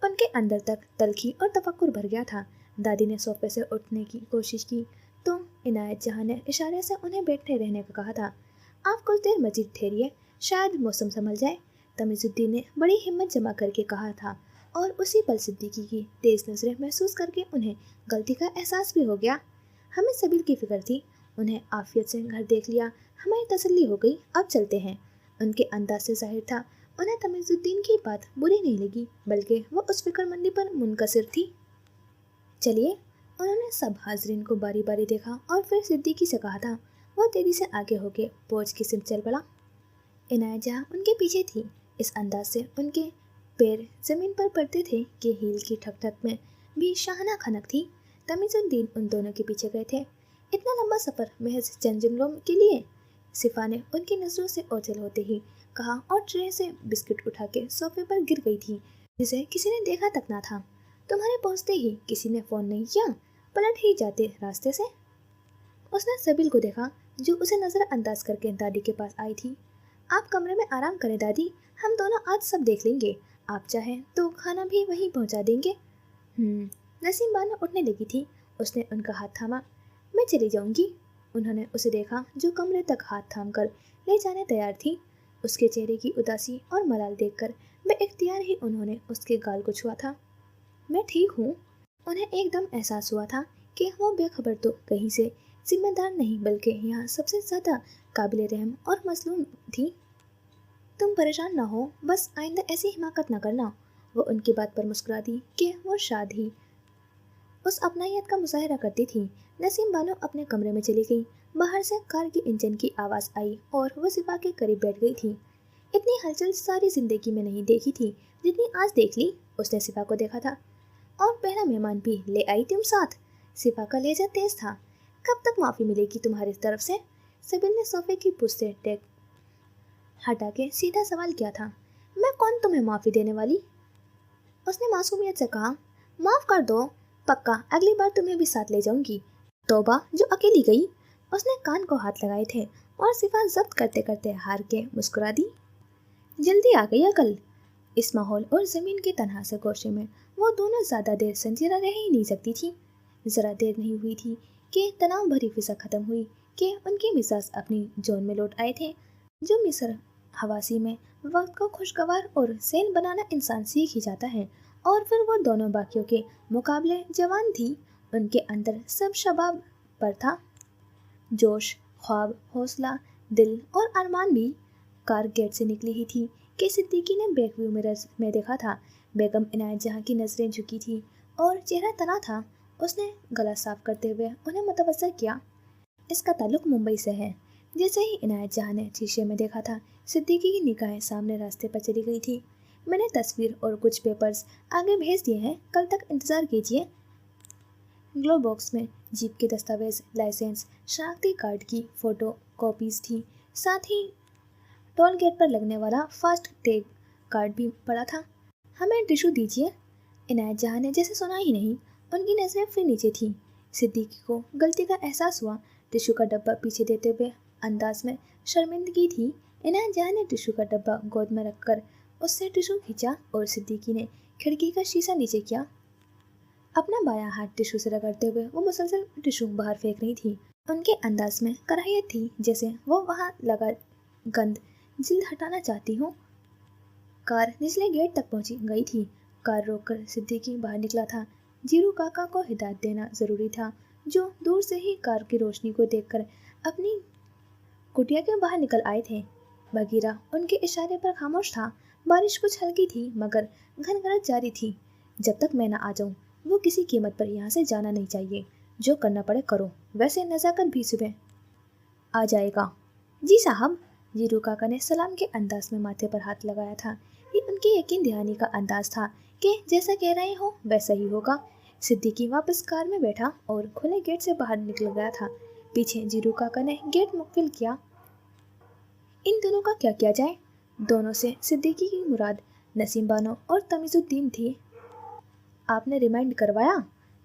उनके अंदर तक तलखी और तफक्कुर भर गया था। दादी ने सोफे से उठने की कोशिश की तो इनायत जहाँ ने इशारे से उन्हें बैठे रहने को कहा था। आप कुछ देर मजीद ठहरिए, शायद मौसम संभल जाए, तमीज़ुद्दीन ने बड़ी हिम्मत जमा करके कहा था। और उसी पल सिद्दीकी की तेज़ नज़रें महसूस करके उन्हें गलती का एहसास भी हो गया। हमें सबील की फिक्र थी, उन्हें आफियत से घर देख लिया, हमारी तसल्ली हो गई, अब चलते हैं। उनके अंदाज से जाहिर था उन्हें तमीज़ुद्दीन की बात बुरी नहीं लगी, बल्कि वो उस फिक्रमंदी पर मुनकसिर थी। चलिए। उन्होंने सब हाजरीन को बारी बारी देखा और फिर सिद्दीकी से कहा था। वो तेजी से आगे होके पोर्च की सिम चल पड़ा। इनायत जहाँ उनके पीछे थी। इस अंदाज से उनके पैर जमीन पर पड़ते थे कि हील की ठक ठक में भी शाहाना खनक थी। तमीज़ुद्दीन उन दोनों के पीछे गए थे। इतना लंबा सफ़र महज चंद जुमलों के लिए? सिफा ने उनकी नज़रों से ओझल होते ही कहा, और ट्रे से बिस्किट उठा के सोफे पर गिर गई थी, जिसे किसी ने देखा तक ना था। तुम्हारे पहुंचते ही किसी ने फ़ोन नहीं किया? पलट ही जाते रास्ते से। उसने सबील को देखा, जो उसे नज़रअंदाज करके दादी के पास आई थी। आप कमरे में आराम करें दादी, हम दोनों आज सब देख लेंगे। आप चाहें तो खाना भी वहीं पहुंचा देंगे। नसीम बानो उठने लगी थी। उसने उनका हाथ थामा। मैं चली जाऊंगी। उन्होंने उसे देखा, जो कमरे तक हाथ थाम कर ले जाने तैयार थी। उसके चेहरे की उदासी और मलाल देखकर बेइख्तियार ही उन्होंने उसके गाल को छुआ था। मैं ठीक हूँ। उन्हें एकदम एहसास हुआ था कि वो बेखबर तो कहीं से जिम्मेदार नहीं, बल्कि यहाँ सबसे ज़्यादा काबिल रहम और मजलूम थी। तुम परेशान ना हो, बस आइंदा ऐसी हिमाकत ना करना। वो उनकी बात पर मुस्कुरा दी कि वो शाद ही उस अपनायत का मुजाहरा करती थी। नसीम बानो अपने कमरे में चली गई। बाहर से कार की इंजन की आवाज़ आई और वो सिफा के करीब बैठ गई थी। इतनी हलचल सारी जिंदगी में नहीं देखी थी जितनी आज देख ली। उसने सिफा को देखा था। और पहला मेहमान भी ले आई तुम साथ। सिफा का लहजा तेज था। कब तक माफ़ी मिलेगी तुम्हारी तरफ से? सबिल ने सोफे की पुश से टेक हटा के सीधा सवाल किया था। मैं कौन तुम्हें माफ़ी देने वाली? उसने मासूमियत से कहा। माफ़ कर दो, पक्का अगली बार तुम्हें भी साथ ले जाऊंगी। तौबा, जो अकेली गई। उसने कान को हाथ लगाए थे और सिफा जब्त करते करते हार के मुस्कुरा दी। जल्दी आ गई अकल। इस माहौल और ज़मीन के तन्हा से गोशे में वो दोनों ज़्यादा देर संजीदा रह ही नहीं सकती थी। ज़रा देर नहीं हुई थी कि तनाव भरी फिजा ख़त्म हुई कि उनके मिजाज अपनी जोन में लौट आए थे। जो मिस्र हवासी में वक्त को खुशगवार और सेन बनाना इंसान सीख ही जाता है, और फिर वो दोनों बाकियों के मुकाबले जवान थी। उनके अंदर सब शबाब पर था, जोश, ख्वाब, हौसला, दिल और अरमान भी। कार गेट से निकली ही थी कि सिद्दीकी ने बैक व्यू मिरर में देखा था। बेगम इनायत जहाँ की नज़रें झुकी थी और चेहरा तना था। उसने गला साफ करते हुए उन्हें मुतवस्सर किया। इसका ताल्लुक मुंबई से है। जैसे ही इनायत जहाँ ने शीशे में देखा था, सिद्दीकी की निगाहें सामने रास्ते पर चली गई थी। मैंने तस्वीर और कुछ पेपर्स आगे भेज दिए हैं, कल तक इंतज़ार कीजिए। ग्लो बॉक्स में जीप के दस्तावेज, लाइसेंस, शनाख्ती कार्ड की फ़ोटो कॉपीज़ थी। साथ ही टोल गेट पर लगने वाला फास्ट टैग कार्ड भी पड़ा था। हमें टिशू दीजिए। इनायत जहाँ ने जैसे सुना ही नहीं। उनकी नज़रें फिर नीचे थी। सिद्दीकी को गलती का एहसास हुआ। टिशू का डब्बा पीछे देते हुए अंदाज में शर्मिंदगी थी। इनायत जहाँ ने टिशू का डब्बा गोद में रखकर उससे टिशू खींचा और सिद्दीकी ने खिड़की का शीशा नीचे किया। अपना बायां हाथ टिशू से रगड़ते हुए वो मुसलसल टिशू बाहर फेंक रही थी। उनके अंदाज में कराहियत थी, जैसे वो वहाँ लगा गंद जिल्द हटाना चाहती हूँ। कार निचले गेट तक पहुँची गई थी। कार रोककर सिद्दीकी बाहर निकला था। जीरू काका को हिदायत देना ज़रूरी था, जो दूर से ही कार की रोशनी को देखकर अपनी कुटिया के बाहर निकल आए थे। बगीरा उनके इशारे पर खामोश था। बारिश कुछ हल्की थी मगर घनघोर जारी थी। जब तक मैं न आ जाऊँ, वो किसी कीमत पर यहाँ से जाना नहीं चाहिए। जो करना पड़े करो, वैसे नज़ाकत भी सुबह आ जाएगा। जी साहब। जीरू काका ने सलाम के अंदाज में माथे पर हाथ लगाया था। ये उनकी यकीन दहानी का अंदाज था कि जैसा कह रहे हो वैसा ही होगा। सिद्दीकी वापस कार में बैठा और खुले गेट से बाहर निकल गया था। पीछे जीरू काका ने गेट मुक़फ़िल किया। इन दोनों का क्या किया जाए? दोनों से सिद्दीकी की मुराद नसीम बानो और तमीज़ुद्दीन थी। आपने रिमाइंड करवाया?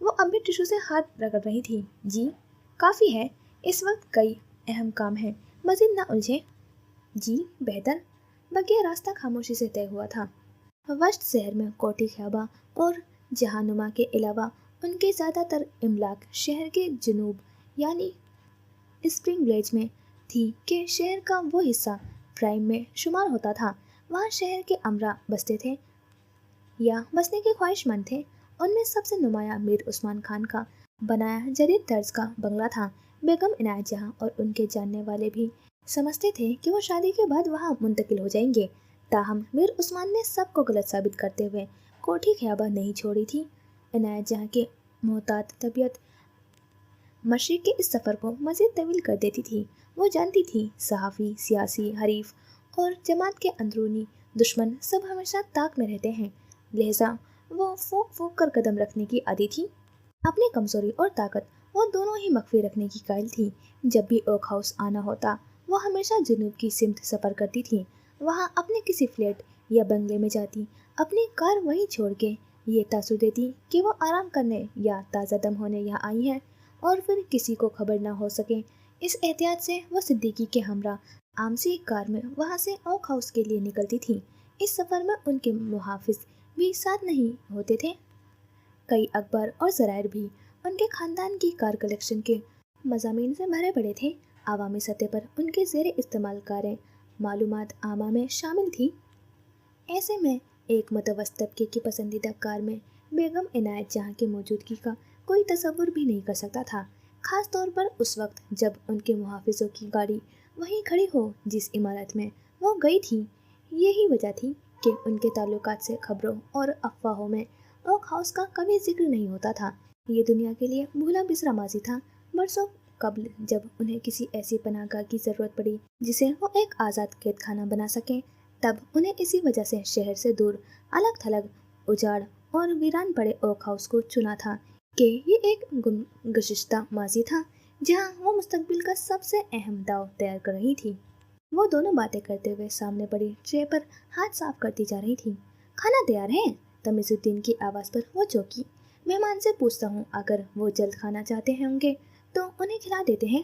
वो अब भी टिशू से हाथ रगड़ रही थी। जी काफ़ी है, इस वक्त कई अहम काम हैं, मज़ीद ना उलझे। जी बेहतर। बकिया रास्ता खामोशी से तय हुआ था। वस्ट शहर में कोठी ख्याबा और जहानुमा के अलावा उनके ज़्यादातर इमलाक शहर के जुनूब यानी स्प्रिंग विलेज में थी कि शहर का वो हिस्सा प्राइम में शुमार होता था। वहाँ शहर के अमरा बसते थे या बसने के ख्वाहिशमंद थे। उनमें सबसे नुमाया मीर उस्मान खान का बनाया जदीद तर्ज का बंगला था। बेगम इनायत जहाँ और उनके जानने वाले भी समझते थे कि वो शादी के बाद वहाँ मुंतकिल हो जाएंगे। ताहम मीर उस्मान ने सबको गलत साबित करते हुए कोठी ख्याबा नहीं छोड़ी थी। इनायत जहाँ के मोहतात तबीयत मशरिक के इस सफ़र को मज़ीद तवील कर देती थी। वो जानती थी सहाफ़ी, सियासी हरीफ और जमात के अंदरूनी दुश्मन सब हमेशा ताक में रहते हैं। लिहाजा वो फूक फूक कर कदम रखने की आदी थी। अपनी कमज़ोरी और ताकत वो दोनों ही मख्फी रखने की कायल थी। जब भी ओक हाउस आना होता, वो हमेशा जुनूब की सिमत सफ़र करती थी। वहाँ अपने किसी फ्लैट या बंगले में जाती, अपनी कार वहीं छोड़ के ये तासुर देती कि वो आराम करने या ताज़ा दम होने यहाँ आई हैं, और फिर किसी को खबर ना हो सके। इस एहतियात से वो सिद्दीकी के हमरा आमसी कार में वहाँ से ओक हाउस के लिए निकलती थी। इस सफ़र में उनके मुहाफिज भी साथ नहीं होते थे। कई अखबार और ज़राइर भी उनके ख़ानदान की कार कलेक्शन के मज़ामीन से भरे पड़े थे। आवामी सतह पर उनके ज़ेर इस्तेमाल कारें मालूमात आमा में शामिल थी। ऐसे में एक मुतवस्सित तबके की पसंदीदा कार में बेगम इनायत जहाँ की मौजूदगी का कोई तसव्वुर भी नहीं कर सकता था, ख़ास तौर पर उस वक्त जब उनके मुहाफिजों की गाड़ी वहीं खड़ी हो जिस इमारत में वो गई थी। यही वजह थी कि उनके ताल्लुकात से खबरों और अफवाहों में ओक हाउस का कभी जिक्र नहीं होता था। ये दुनिया के लिए भूला बिसरा माजी था। बरसों कबल जब उन्हें किसी ऐसी पनाहगाह की ज़रूरत पड़ी जिसे वो एक आज़ाद कैद खाना बना सकें, तब उन्हें इसी वजह से शहर से दूर अलग थलग उजाड़ और वीरान पड़े ओक हाउस को चुना था कि ये एक गुज़िश्ता माजी था जहाँ वो मुस्तकबिल का सबसे अहम दाव तैयार कर रही थी। वो दोनों बातें करते हुए सामने पड़ी ट्रे पर हाथ साफ करती जा रही थी। खाना तैयार है? तमीज़ुद्दीन की आवाज़ पर वो चौंकी। मेहमान से पूछता हूँ, अगर वो जल्द खाना चाहते होंगे तो उन्हें खिला देते हैं।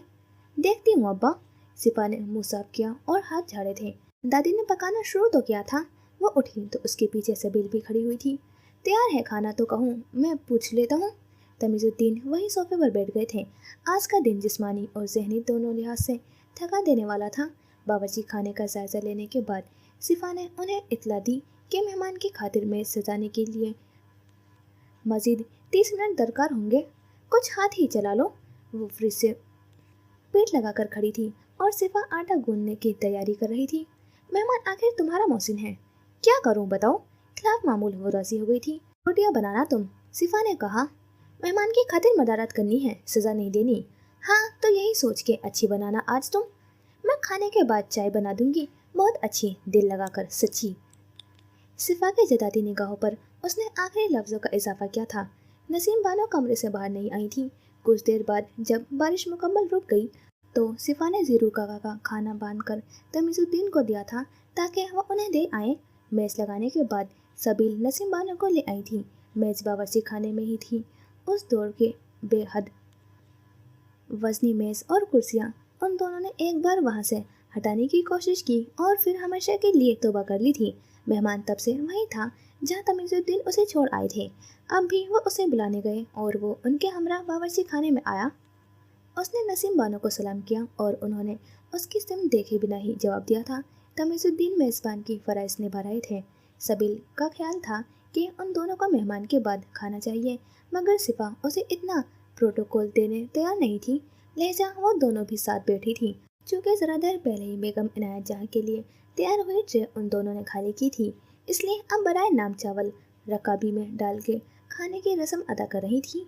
देखती हूँ अब्बा। सिपा ने मुँह साफ किया और हाथ झाड़े थे। दादी ने पकाना शुरू तो किया था। वो उठी तो उसके पीछे सबील भी खड़ी हुई थी। तैयार है खाना तो कहूँ, मैं पूछ लेता हूँ। तमीज़ुद्दीन वही सोफे पर बैठ गए थे। आज का दिन जिस्मानी और ज़हनी दोनों लिहाज से थका देने वाला था। बावर्ची खाने का जायज़ा लेने के बाद सिफा ने उन्हें इत्तला दी कि मेहमान की खातिर मेज़ सजाने के लिए मज़ीद 30 मिनट दरकार होंगे। कुछ हाथ ही चला लो। वो फ्रिज से पेट लगाकर खड़ी थी और सिफा आटा गूंदने की तैयारी कर रही थी। मेहमान आखिर तुम्हारा मौसिन है, क्या करूं बताओ। खिलाफ मामूल वो राजी हो गई थी। रोटियां बनाना तुम, सिफा ने कहा। मेहमान की खातिर मदारत करनी है, सजा नहीं देनी। हाँ तो यही सोच के अच्छी बनाना आज तुम। मैं खाने के बाद चाय बना दूंगी, बहुत अच्छी, दिल लगाकर, सच्ची। सिफा के जताती निगाहों पर उसने आखिरी लफ्ज़ों का इजाफा किया था। नसीम बानो कमरे से बाहर नहीं आई थी। कुछ देर बाद जब बारिश मुकम्मल रुक गई तो सिफा ने जीरू काका का खाना बांधकर तमीज़ुद्दीन को दिया था ताकि वह उन्हें दे आए। मेज़ लगाने के बाद सबील नसीम बानो को ले आई थी। मेज़ बावर्ची खाने में ही थी। उस दौर के बेहद वजनी मेज़ और कुर्सियाँ उन दोनों ने एक बार वहाँ से हटाने की कोशिश की और फिर हमेशा के लिए तौबा कर ली थी। मेहमान तब से वहीं था जहाँ तमीज़ुद्दीन उसे छोड़ आए थे। अब भी वो उसे बुलाने गए और वो उनके हमरा बावर्ची खाने में आया। उसने नसीम बानो को सलाम किया और उन्होंने उसकी सिम देखे बिना ही जवाब दिया था। तमीज़ुद्दीन मेज़बान की फ़राइज़ निभा रहे थे। सबील का ख्याल था कि उन दोनों को मेहमान के बाद खाना चाहिए, मगर सिफा उसे इतना प्रोटोकॉल देने तैयार नहीं थी। लहजा वो दोनों भी साथ बैठी थी। चूँकि ज़रा देर पहले ही बेगम इनायत जहाँ के लिए तैयार हुई ट्रे उन दोनों ने खाली की थी, इसलिए अब बराए नाम चावल रकाबी में डाल के खाने की रस्म अदा कर रही थी।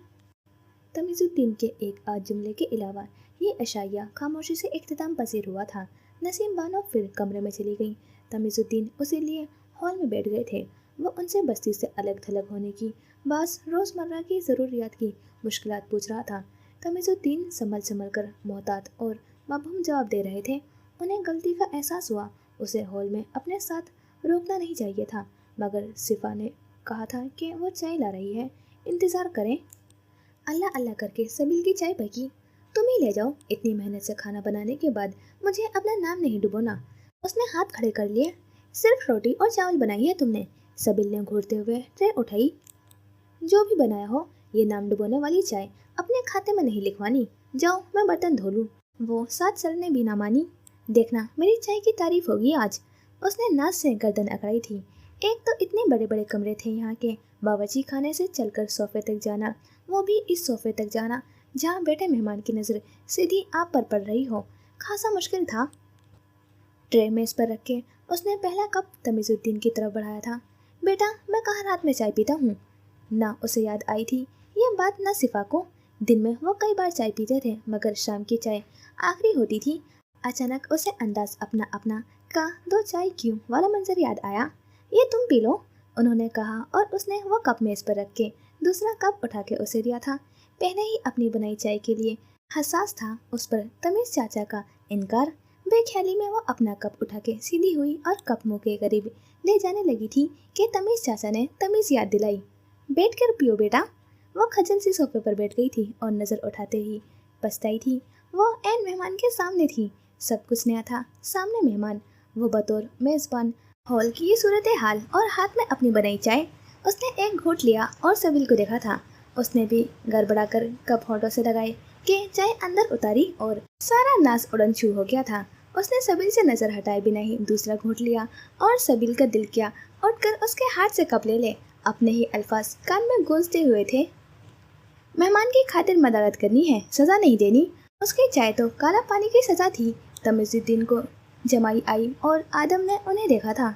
तमीज़ुद्दीन के एक आध जुमले के अलावा ये अशाइया खामोशी से इख्तिताम पसीर हुआ था। नसीम बानो फिर कमरे में चली गई। तमीज़ुद्दीन उसे लिए हॉल में बैठ गए थे। वो उनसे बस्ती से अलग थलग होने की बास रोज़मर्रा की ज़रूरियात की मुश्किलात पूछ रहा था। तमीज़ुद्दीन संभल कर मोहतात और मबहूम जवाब दे रहे थे। उन्हें गलती का एहसास हुआ। उसे हॉल में अपने साथ रोकना नहीं चाहिए था, मगर सिफा ने कहा था कि वो चाय ला रही है, इंतज़ार करें। अल्लाह अल्लाह करके सबील की चाय पकी। तुम ही ले जाओ। इतनी मेहनत से खाना बनाने के बाद मुझे अपना नाम नहीं डुबोना। उसने हाथ खड़े कर लिए। सिर्फ रोटी और चावल बनाई है तुमने। सबील ने घूरते हुए ट्रे उठाई। जो भी बनाया हो, ये नाम डुबोने वाली चाय अपने खाते में नहीं लिखवानी। जाओ मैं बर्तन धो लूँ। वो साथ चलने भी ना मानी। देखना मेरी चाय की तारीफ होगी आज। उसने नाज से गर्दन अकड़ाई थी। एक तो इतने बड़े बड़े कमरे थे यहाँ के। बावर्ची खाने से चलकर सोफे तक जाना, वो भी इस सोफे तक जाना जहाँ बैठे मेहमान की नज़र सीधी आप पर पड़ रही हो, खासा मुश्किल था। ट्रे मेज़ पर रख के उसने पहला कप तमीज़ुद्दीन की तरफ बढ़ाया था। बेटा मैं कहाँ रात में चाय पीता हूँ। ना उसे याद आई थी ये बात, ना सिफा को। दिन में वो कई बार चाय पीते थे, मगर शाम की चाय आखिरी होती थी। अचानक उसे अंदाज अपना अपना का दो चाय क्यों वाला मंजर याद आया। ये तुम पी लो, उन्होंने कहा और उसने वो कप मेज़ पर रख के दूसरा कप उठा के उसे दिया था। पहले ही अपनी बनाई चाय के लिए हसास था उस पर तमीज़ चाचा का इनकार। बेख्याली में वो अपना कप उठा के सीधी हुई और कप मुँह के करीब ले जाने लगी थी कि तमीज़ चाचा ने तमीज़ याद दिलाई। बैठ कर पियो बेटा। वो खजल सी सोफे पर बैठ गई थी और नज़र उठाते ही पछताई थी। वो ऐन मेहमान के सामने थी। सब कुछ नया था। सामने मेहमान, वो बतौर मेज़बान। हॉल की ये सूरत हाल और हाथ में अपनी बनाई चाय। उसने एक घूंट लिया और सबील को देखा था। उसने भी गड़बड़ा कर कप होठों से लगाए कि चाय अंदर उतारी और सारा नाज उड़न छू हो गया था। उसने सबील से नज़र हटाए बिना ही दूसरा घूंट लिया और सबील का दिल किया उठकर उसके हाथ से कप ले ले। अपने ही अल्फाज कान में गूंजते हुए थे। मेहमान की खातिर मदारत करनी है, सज़ा नहीं देनी। उसकी चाय तो काला पानी की सज़ा थी। तमीज़ुद्दीन को जमाई आई और आदम ने उन्हें देखा था।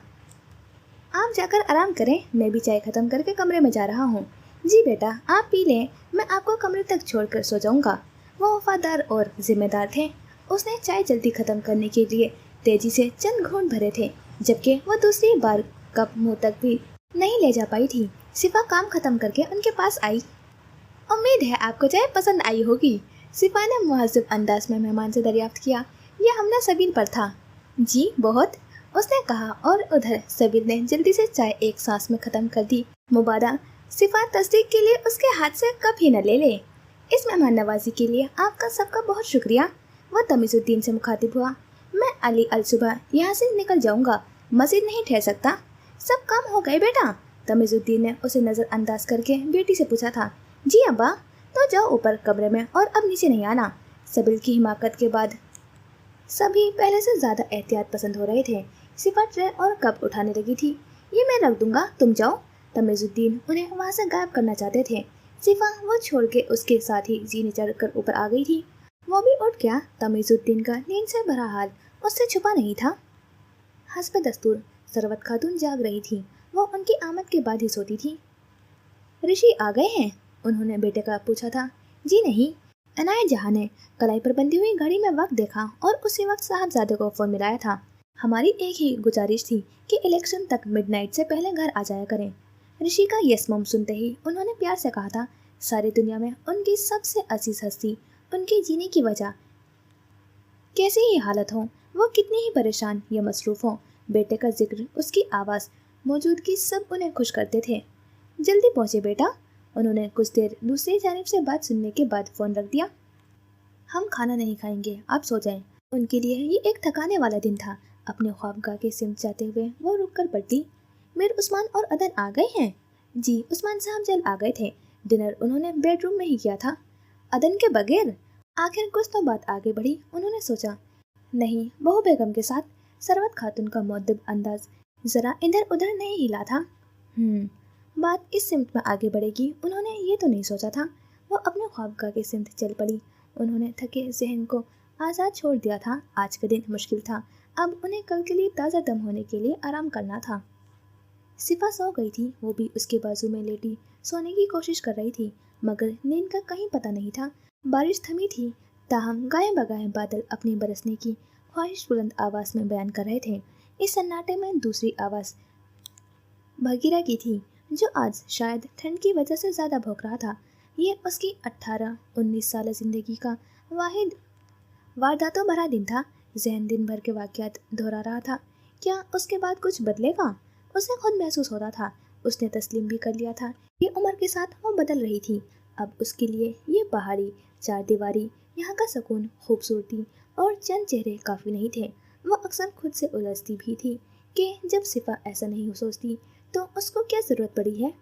आप जाकर आराम करें, मैं भी चाय ख़त्म करके कमरे में जा रहा हूँ। जी बेटा आप पी लें, मैं आपको कमरे तक छोड़कर सो जाऊँगा। वो वफादार और जिम्मेदार थे। उसने चाय जल्दी ख़त्म करने के लिए तेज़ी से चंद घूंट भरे थे, जबकि वो दूसरी बार कप मुँह तक भी नहीं ले जा पाई थी। सिफा काम खत्म करके उनके पास आई। उम्मीद है आपको चाय पसंद आई होगी। सिफा ने मुहज़्ज़ब अंदाज में मेहमान से दरियाफ्त किया। यह हमला सबीर पर था। जी बहुत, उसने कहा और उधर सबीर ने जल्दी से चाय एक सांस में खत्म कर दी। मुबादा सिफा तस्दीक के लिए उसके हाथ से कप ही न ले ले। इस मेहमान नवाजी के लिए आपका सबका बहुत शुक्रिया। वह तमीज़ुद्दीन से मुखातिब हुआ। मैं अली अल सुबह यहाँ से निकल जाऊँगा, मज़ीद नहीं ठहर सकता। सब काम हो गए बेटा? तमीज़ुद्दीन ने उसे नज़रअंदाज करके बेटी से पूछा था। जी अब्बा। तो जाओ ऊपर कमरे में और अब नीचे नहीं आना। सबीर की हिमाकत के बाद सभी पहले से ज़्यादा एहतियात पसंद हो रहे थे। सिफा ट्रे और कप उठाने लगी थी। ये मैं रख दूंगा, तुम जाओ। तमीज़ुद्दीन उन्हें वहाँ से गायब करना चाहते थे। सिफा वो छोड़ के उसके साथ ही जीने चढ़कर ऊपर आ गई थी। वो भी उठ गया। तमीज़ुद्दीन का नींद से भरा हाल उससे छुपा नहीं था। हस्ब दस्तूर सरवत खातून जाग रही थी। वो उनकी आमद के बाद ही सोती थी। ऋषि आ गए हैं? उन्होंने बेटे का पूछा था। जी नहीं। अनायत जहाँ ने कलाई पर बंधी हुई घड़ी में वक्त देखा और उसी वक्त साहबजादे को फ़ोन मिलाया था। हमारी एक ही गुजारिश थी कि इलेक्शन तक मिडनाइट से पहले घर आ जाया करें। ऋषि का यस मम सुनते ही उन्होंने प्यार से कहा था। सारी दुनिया में उनकी सबसे अजीज हस्ती, उनके जीने की वजह, कैसी ही हालत हो, वो कितनी ही परेशान या मसरूफ़ हो, बेटे का जिक्र, उसकी आवाज़, मौजूदगी सब उन्हें खुश करते थे। जल्दी पहुँचे बेटा। उन्होंने कुछ देर दूसरी जानिब से बात सुनने के बाद फ़ोन रख दिया। हम खाना नहीं खाएंगे, आप सो जाएं। उनके लिए ये एक थकाने वाला दिन था। अपने ख्वाबगाह के सिमत जाते हुए वो रुक कर पड़ती। मीर उस्मान और अदन आ गए हैं? जी, उस्मान साहब जल्द आ गए थे। डिनर उन्होंने बेडरूम में ही किया था। अदन के बगैर? आखिर कुछ तो बात आगे बढ़ी। उन्होंने सोचा। नहीं, बहू बेगम के साथ। सरवत खातून का मुअद्दब अंदाज ज़रा इधर उधर नहीं हिला था। बात इस सिमत में आगे बढ़ेगी उन्होंने ये तो नहीं सोचा था। वो अपने ख्वाबगाह के सिमत चल पड़ी। उन्होंने थके जहन को आज़ाद छोड़ दिया था। आज का दिन मुश्किल था। अब उन्हें कल के लिए ताज़ा दम होने के लिए आराम करना था। सिफा सो गई थी। वो भी उसके बाजू में लेटी सोने की कोशिश कर रही थी, मगर नींद का कहीं पता नहीं था। बारिश थमी थी, ताहम गाये बगाए बादल अपने बरसने की ख्वाहिश बुलंद आवाज़ में बयान कर रहे थे। इस सन्नाटे में दूसरी आवाज़ भगीरा की थी, जो आज शायद ठंड की वजह से ज़्यादा भौंक रहा था। ये उसकी 18-19 साल ज़िंदगी का वाहिद वारदातों भरा दिन था। जहन दिन भर के वाक़यात दोहरा रहा था। क्या उसके बाद कुछ बदलेगा? उसे खुद महसूस होता था। उसने तस्लीम भी कर लिया था कि उम्र के साथ वो बदल रही थी। अब उसके लिए ये पहाड़ी, चार दीवारी, यहाँ का सुकून, खूबसूरती और चंद चेहरे काफ़ी नहीं थे। वो अक्सर खुद से उलझती भी थी कि जब सिफा ऐसा नहीं सोचती तो उसको क्या ज़रूरत पड़ी है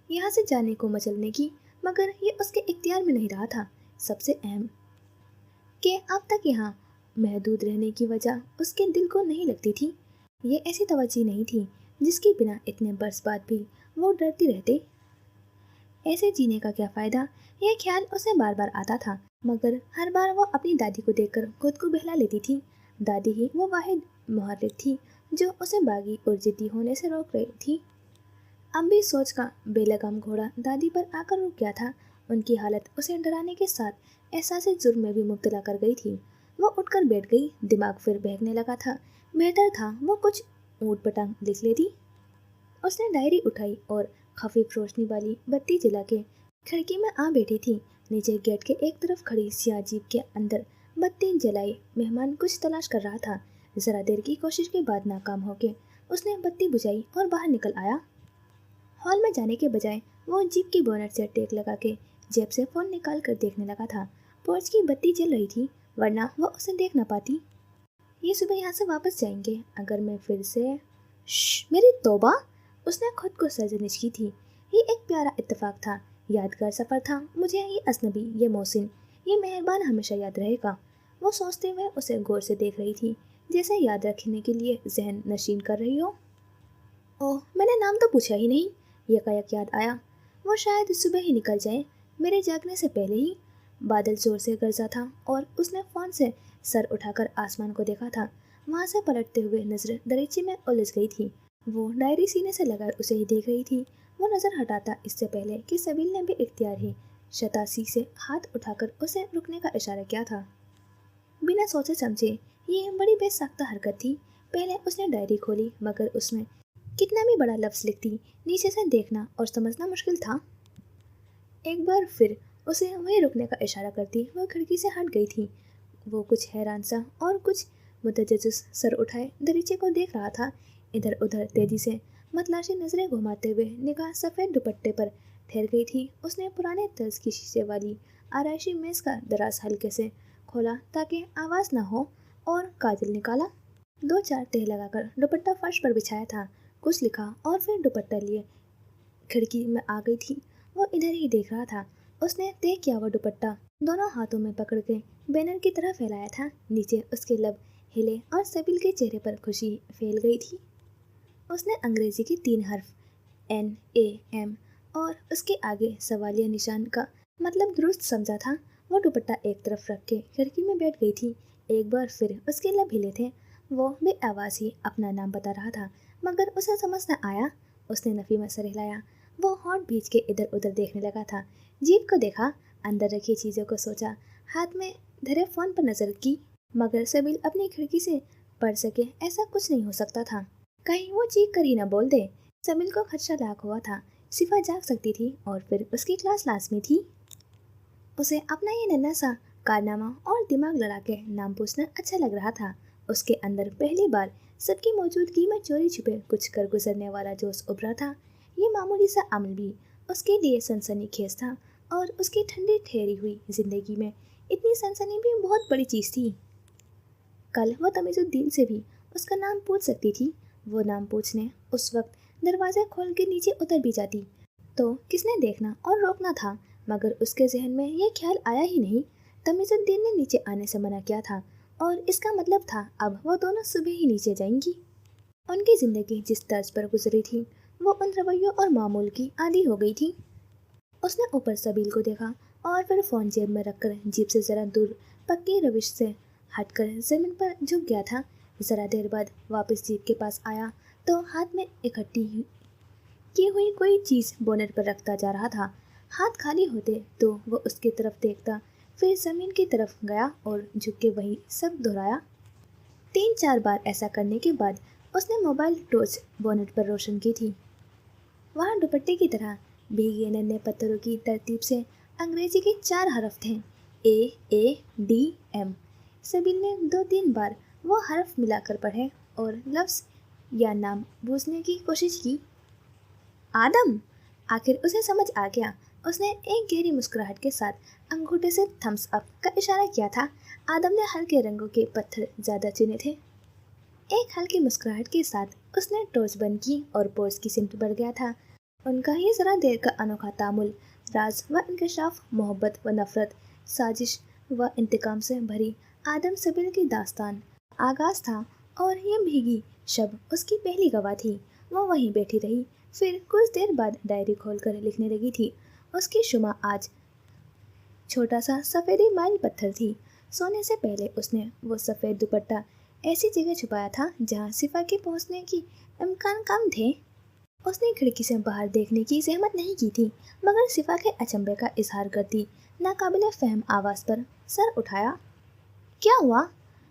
यहाँ से जाने को मचलने की। मगर ये उसके इख्तियार में नहीं रहा था। सबसे अहम कि अब तक यहाँ महदूद रहने की वजह उसके दिल को नहीं लगती थी। ये ऐसी तवज्जो नहीं थी जिसके बिना इतने बरस बाद भी वो डरती रहते। ऐसे जीने का क्या फ़ायदा, यह ख्याल उसे बार बार आता था, मगर हर बार वो अपनी दादी को देखकर खुद को बहला लेती थी। दादी ही वो वाहिद मुहर्रिक थी जो उसे बागी और जिद्दी होने से रोक रही थी। अब भी सोच का बेलगाम घोड़ा दादी पर आकर रुक गया था। उनकी हालत उसे डराने के साथ एहसास जुर्म में भी मुब्तला कर गई थी। वो उठकर बैठ गई। दिमाग फिर बहकने लगा था। बेहतर था वो कुछ ऊट पटांग लिख लेती। उसने डायरी उठाई और खफीफ रोशनी वाली बत्ती जला के खिड़की में आ बैठी थी। नीचे गेट के एक तरफ खड़ी सियाह जीप के अंदर बत्ती जलाई मेहमान कुछ तलाश कर रहा था। ज़रा देर की कोशिश के बाद नाकाम होके उसने बत्ती बुझाई और बाहर निकल आया। हॉल में जाने के बजाय वो जीप की बोनट से टेक लगा के जेब से फ़ोन निकाल कर देखने लगा था। पोर्च की बत्ती जल रही थी, वरना वो उसे देख ना पाती। ये सुबह यहाँ से वापस जाएंगे अगर मैं फिर से मेरी तौबा। उसने खुद को सरजनिश की थी। ये एक प्यारा इत्तेफाक था, यादगार सफ़र था। मुझे ये अजनबी, ये मोहसिन, ये मेहरबान हमेशा याद रहेगा। वो सोचते हुए उसे गौर से देख रही थी, जैसे याद रखने के लिए जहन नशीन कर रही हो। ओह, मैंने नाम तो पूछा ही नहीं। यकायक याद आया, वो शायद सुबह ही निकल जाए, मेरे जागने से पहले ही। बादल ज़ोर से गरजा था और उसने फ़ोन से सर उठाकर आसमान को देखा था। वहाँ से पलटते हुए नज़र दरीचे में उलझ गई थी। वो डायरी सीने से लगा उसे ही देख रही थी। वो नज़र हटाता इससे पहले कि सबील ने भी इख्तियार ही शतासी से हाथ उठाकर उसे रुकने का इशारा किया था। बिना सोचे समझे ये बड़ी बेसाख्ता हरकत थी। पहले उसने डायरी खोली, मगर उसमें कितना भी बड़ा लफ्ज़ लिखती, नीचे से देखना और समझना मुश्किल था। एक बार फिर उसे वहीं रुकने का इशारा करती वह खिड़की से हट गई थी। वो कुछ हैरान सा और कुछ मुतजस्सिस सर उठाए दरीचे को देख रहा था। इधर उधर तेजी से मतलाशी नजरें घुमाते हुए निगाह सफ़ेद दुपट्टे पर ठहर गई थी। उसने पुराने तर्ज की शीशे वाली आराइशी मेज़ का दराज हल्के से खोला ताकि आवाज़ ना हो और काजल निकाला। 2-4 तह लगाकर दुपट्टा फर्श पर बिछाया था। कुछ लिखा और फिर दुपट्टा लिए खिड़की में आ गई थी। वो इधर ही देख रहा था। उसने तय किया हुआ दुपट्टा दोनों हाथों में पकड़ के बैनर की तरह फैलाया था। नीचे उसके लब हिले और सबिल के चेहरे पर खुशी फैल गई थी। उसने अंग्रेजी के 3 हर्फ NAM और उसके आगे सवालिया निशान का मतलब दुरुस्त समझा था। वो दुपट्टा एक तरफ रख के खिड़की में बैठ गई थी। एक बार फिर उसके लब हिले थे। वो बेआवाज़ ही अपना नाम बता रहा था मगर उसे समझ न आया। उसने नफ़ी में सर हिलाया। वो होंठ भींच के इधर उधर देखने लगा था। जीप को देखा, अंदर रखी चीज़ों को सोचा, हाथ में धरे फ़ोन पर नज़र की मगर सबिल अपनी खिड़की से पढ़ सके ऐसा कुछ नहीं हो सकता था। कहीं वो चीख कर ही न बोल दे। सबिल को खदशा लाख हुआ था। सिफा जाग सकती थी और फिर उसकी क्लास लाजमी थी। उसे अपना ये नन्हा सा कारनामा और दिमाग लड़ा के नाम पूछना अच्छा लग रहा था। उसके अंदर पहली बार सबकी मौजूदगी में चोरी छुपे कुछ कर गुजरने वाला जोश उभरा था। ये मामूली सा अमल भी उसके लिए सनसनीखेज था और उसकी ठंडी ठहरी हुई जिंदगी में इतनी सनसनी भी बहुत बड़ी चीज़ थी। कल वो तमीज़ुद्दीन से भी उसका नाम पूछ सकती थी। वो नाम पूछने उस वक्त दरवाज़ा खोल के नीचे उतर भी जाती तो किसने देखना और रोकना था, मगर उसके जहन में ये ख्याल आया ही नहीं। तमीज़ुद्दीन ने नीचे आने से मना किया था और इसका मतलब था अब वो दोनों सुबह ही नीचे जाएंगी। उनकी ज़िंदगी जिस तर्ज पर गुजरी थी वो उन रवैयों और मामूल की आदी हो गई थी। उसने ऊपर सबील को देखा और फिर फ़ोन जेब में रखकर जीप से ज़रा दूर पक्की रविश से हटकर ज़मीन पर झुक गया था। ज़रा देर बाद वापस जीप के पास आया तो हाथ में इकट्ठी की हुई कोई चीज़ बोनेट पर रखता जा रहा था। हाथ खाली होते तो वो उसकी तरफ देखता, फिर ज़मीन की तरफ गया और झुक के वही सब दोहराया। 3-4 बार ऐसा करने के बाद उसने मोबाइल टॉर्च बोनेट पर रोशन की थी। वहाँ दुपट्टे की तरह भीगे नन्हे पत्थरों की तरतीब से अंग्रेजी के 4 हरफ थे, AADM। सबिल ने 2-3 बार वो हरफ मिलाकर पढ़े और लफ्ज़ या नाम बूझने की कोशिश की। आदम! आखिर उसे समझ आ गया। उसने एक गहरी मुस्कुराहट के साथ अंगूठे से थम्स अप का इशारा किया था। आदम ने हल्के रंगों के पत्थर ज़्यादा चुने थे। एक हल्की मुस्कुराहट के साथ उसने टॉर्च बंद की और पोर्च की सिमत बढ़ गया था। उनका ये ज़रा देर का अनोखा तामुल राज व इंकशाफ, मोहब्बत व नफ़रत, साजिश व इंतकाम से भरी आदम सबिल की दास्तान आगाज़ था और ये भीगी शब उसकी पहली गवाह थी। वो वहीं बैठी रही, फिर कुछ देर बाद डायरी खोलकर लिखने लगी थी। उसकी शुमा आज छोटा सा सफ़ेदी माइल पत्थर थी। सोने से पहले उसने वो सफ़ेद दुपट्टा ऐसी जगह छुपाया था जहाँ सिफा के पहुँचने की इम्कान कम थे। उसने खिड़की से बाहर देखने की जहमत नहीं की थी मगर सिफा के अचंभे का इजहार करती नाकाबिले फ़हम आवाज़ पर सर उठाया। क्या हुआ?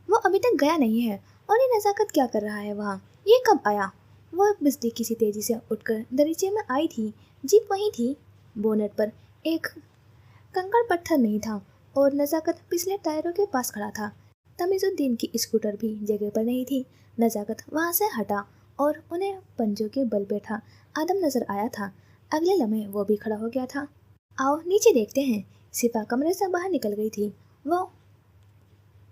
वो अभी तक गया नहीं है और ये नज़ाकत क्या कर रहा है वहाँ? ये कब आया? वो बिजली किसी तेज़ी से उठकर दरीचे में आई थी। जीप वहीं थी। बोनेट पर एक कंकड़ पत्थर नहीं था और नज़ाकत पिछले टायरों के पास खड़ा था। तमीज़ुद्दीन की स्कूटर भी जगह पर नहीं थी। नज़ाकत वहाँ से हटा और उन्हें पंजों के बल बैठा आदम नज़र आया था। अगले लम्हे वो भी खड़ा हो गया था। आओ नीचे देखते हैं। सिफा कमरे से बाहर निकल गई थी। वो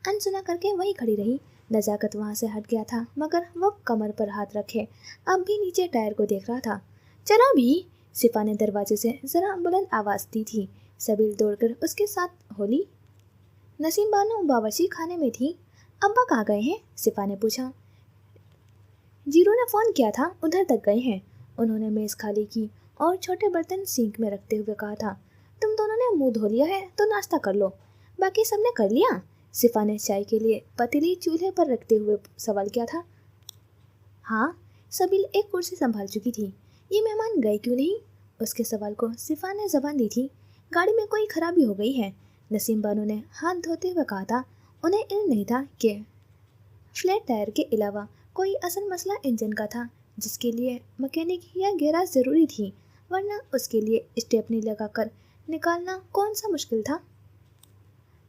अनसुना करके वहीं खड़ी रही। नज़ाकत वहाँ से हट गया था मगर वो कमर पर हाथ रखे अब भी नीचे टायर को देख रहा था। चलो भी, सिफा ने दरवाजे से ज़रा बुलंद आवाज़ दी थी। सबील दौड़कर उसके साथ होली। नसीम बानो बावर्ची खाने में थी। अब्बा कहाँ गए हैं? सिफा ने पूछा। जीरो ने फ़ोन किया था, उधर तक गए हैं। उन्होंने मेज़ खाली की और छोटे बर्तन सिंक में रखते हुए कहा था, तुम दोनों ने मुंह धो लिया है तो नाश्ता कर लो। बाकी सबने कर लिया? सिफा ने चाय के लिए पतीली चूल्हे पर रखते हुए सवाल किया था। हाँ, सबील एक कुर्सी संभाल चुकी थी। ये मेहमान गए क्यों नहीं? उसके सवाल को सिफा ने जबान दी थी। गाड़ी में कोई खराबी हो गई है, नसीम बानो ने हाथ धोते हुए कहा था। उन्हें इल्म नहीं था कि फ्लैट टायर के अलावा कोई असल मसला इंजन का था। जिसके लिए मैकेनिक या गैराज ज़रूरी थी, वरना उसके लिए स्टेपनी लगा कर निकालना कौन सा मुश्किल था।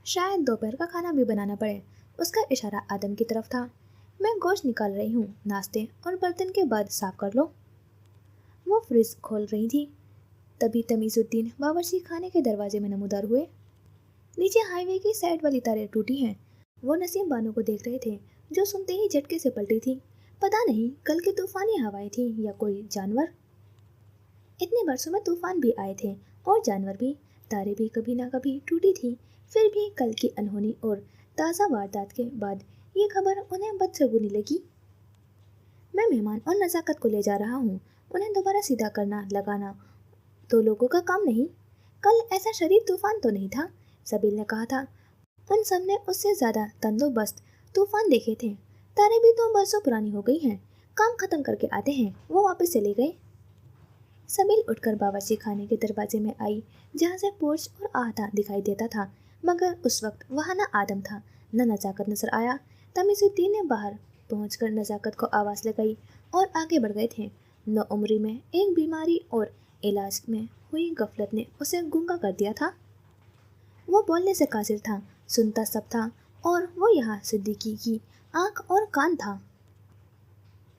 शायद दोपहर का खाना भी बनाना पड़े। उसका इशारा आदम की तरफ था। मैं गोश्त निकाल रही हूँ, नाश्ते और बर्तन के बाद साफ कर लो। वो फ्रिज खोल रही थी, तभी तमीज़ुद्दीन बावर्ची खाने के दरवाजे में नमूदार हुए। नीचे हाईवे की साइड वाली तारें टूटी हैं। वो नसीम बानो को देख रहे थे, जो सुनते ही झटके से पलटी थी। पता नहीं कल की तूफानी हवाएं थी या कोई जानवर। इतने बरसों में तूफान भी आए थे और जानवर भी, तारे भी कभी ना कभी टूटी थी। फिर भी कल की अनहोनी और ताज़ा वारदात के बाद ये खबर उन्हें बदशगुनी लगी। मैं मेहमान और नज़ाकत को ले जा रहा हूँ, उन्हें दोबारा सीधा करना लगाना तो लोगों का काम नहीं। कल ऐसा शदीद तूफान तो नहीं था, सबील ने कहा था। उन सब ने उससे ज़्यादा तंदोबस्त तूफान देखे थे। तारे भी तो बरसों पुरानी हो गई हैं, काम खत्म करके आते हैं। वो वापस चले गए। सबील उठकर बावर्ची खाने के दरवाजे में आई, जहाँ से पोर्च और आहता दिखाई देता था, मगर उस वक्त वहाँ न आदम था न नज़ाकत नजर आया। तमीज़ुद्दीन ने बाहर पहुंचकर नज़ाकत को आवाज़ लगाई और आगे बढ़ गए थे। नौउम्री में एक बीमारी और इलाज में हुई गफलत ने उसे गूंगा कर दिया था। वो बोलने से कासिर था, सुनता सब था, और वो यहाँ सिद्दीकी की आँख और कान था।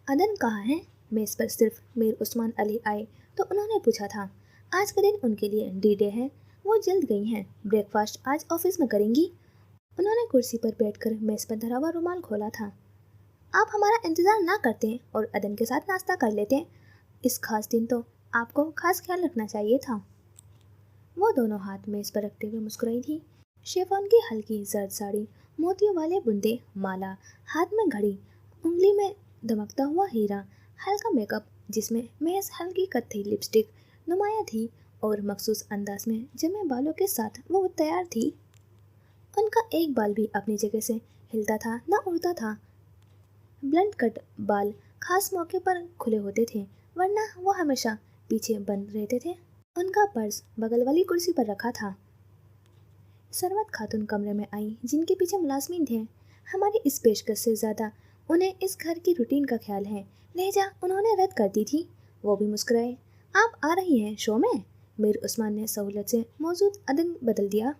अदन कहाँ है? मेज़ पर सिर्फ मीर उस्मान अली आए तो उन्होंने पूछा था। आज का दिन उनके लिए डी डे है। वो जल्द गई हैं। ब्रेकफास्ट आज ऑफिस में करेंगी। उन्होंने कुर्सी पर बैठकर मेज़ पर धरा हुआ रुमाल खोला था। आप हमारा इंतज़ार ना करते और अदन के साथ नाश्ता कर लेते। इस खास दिन तो आपको खास ख्याल रखना चाहिए था। वो दोनों हाथ मेज़ पर रखते हुए मुस्कुराई थी। शेफॉन की हल्की जर्द साड़ी, मोतियों वाले बुंदे, माला, हाथ में घड़ी, उंगली में दमकता हुआ हीरा, हल्का मेकअप जिसमें महज हल्की कत्थई लिपस्टिक नुमाया थी, और मखसूस अंदाज में जमे बालों के साथ वो तैयार थी। उनका एक बाल भी अपनी जगह से हिलता था न उड़ता था। ब्लंट कट बाल खास मौके पर खुले होते थे, वरना वो हमेशा पीछे बंद रहते थे। उनका पर्स बगल वाली कुर्सी पर रखा था। सरवत खातून कमरे में आई, जिनके पीछे मुलाजमीन थे। हमारी इस पेशकश से ज़्यादा उन्हें इस घर की रूटीन का ख्याल है। लहजा उन्होंने रद्द कर दी थी। वो भी मुस्कुराए। आप आ रही हैं शो में? मीर उस्मान ने सहूलत से मौजूद अदन बदल दिया।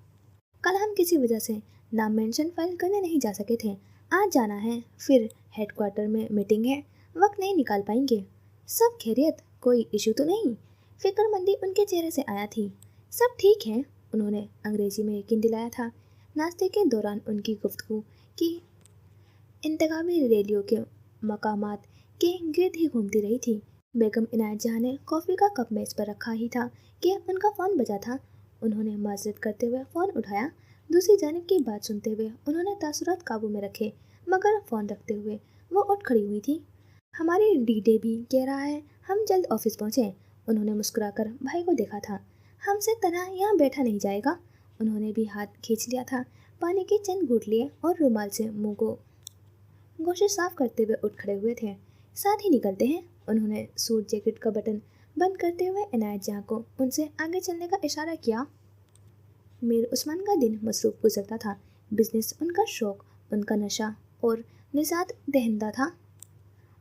कल हम किसी वजह से नाम मेंशन फाइल करने नहीं जा सके थे। आज जाना है, फिर हेडक्वार्टर में मीटिंग है, वक्त नहीं निकाल पाएंगे। सब खैरियत? कोई इशू तो नहीं? फिक्रमंदी उनके चेहरे से आया थी। सब ठीक है, उन्होंने अंग्रेजी में यकीन दिलाया था। नाश्ते के दौरान उनकी गुफ्तगू की इंतखाबी रैलियों के मकामात के गिर्द ही घूमती रही थी। बेगम इनायत जहाँ ने कॉफ़ी का कप मेज़ पर रखा ही था कि उनका फ़ोन बजा था। उन्होंने माजरत करते हुए फ़ोन उठाया। दूसरी जानिब की बात सुनते हुए उन्होंने तासुरात काबू में रखे, मगर फ़ोन रखते हुए वो उठ खड़ी हुई थी। हमारी डी डे भी कह रहा है हम जल्द ऑफिस पहुँचें। उन्होंने मुस्कुराकर भाई को देखा था। हमसे तरह यहाँ बैठा नहीं जाएगा। उन्होंने भी हाथ खींच लिया था। पानी के चंद घूंट लिए और रुमाल से मुंह को गोशे साफ करते हुए उठ खड़े हुए थे। साथ ही निकलते हैं। उन्होंने सूट जैकेट का बटन बंद करते हुए इनायत जहाँ को उनसे आगे चलने का इशारा किया। मीर उस्मान का दिन मसरूफ गुजरता था। बिजनेस उनका शौक, उनका नशा और निजात दहिंदा था।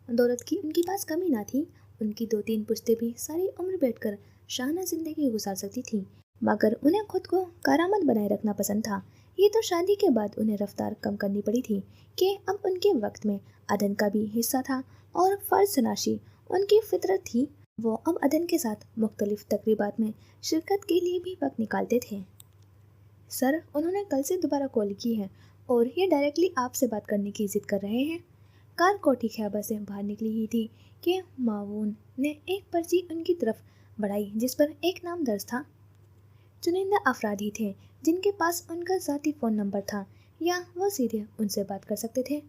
दौलत की उनके पास कमी ना थी। उनकी 2-3 पुश्तें भी सारी उम्र बैठकर शाहाना जिंदगी गुजार सकती थी, मगर उन्हें खुद को कारामद बनाए रखना पसंद था। ये तो शादी के बाद उन्हें रफ्तार कम करनी पड़ी थी कि अब उनके वक्त में अदन का भी हिस्सा था और फ़र्ज तनाशी उनकी फितरत थी। वो अब अदन के साथ मुख्तलिफ तकरीबात में शिरकत के लिए भी वक्त निकालते थे। सर, उन्होंने कल से दोबारा कॉल की है और ये डायरेक्टली आपसे बात करने की ज़िद कर रहे हैं। कार कोठी ख्याबा से बाहर निकली ही थी कि मावून ने एक पर्ची उनकी तरफ बढ़ाई, जिस पर एक नाम दर्ज था। चुनिंदा अफराद ही थे जिनके पास उनका ज़ाती फ़ोन नंबर था, या वो सीधे उनसे बात कर सकते थे।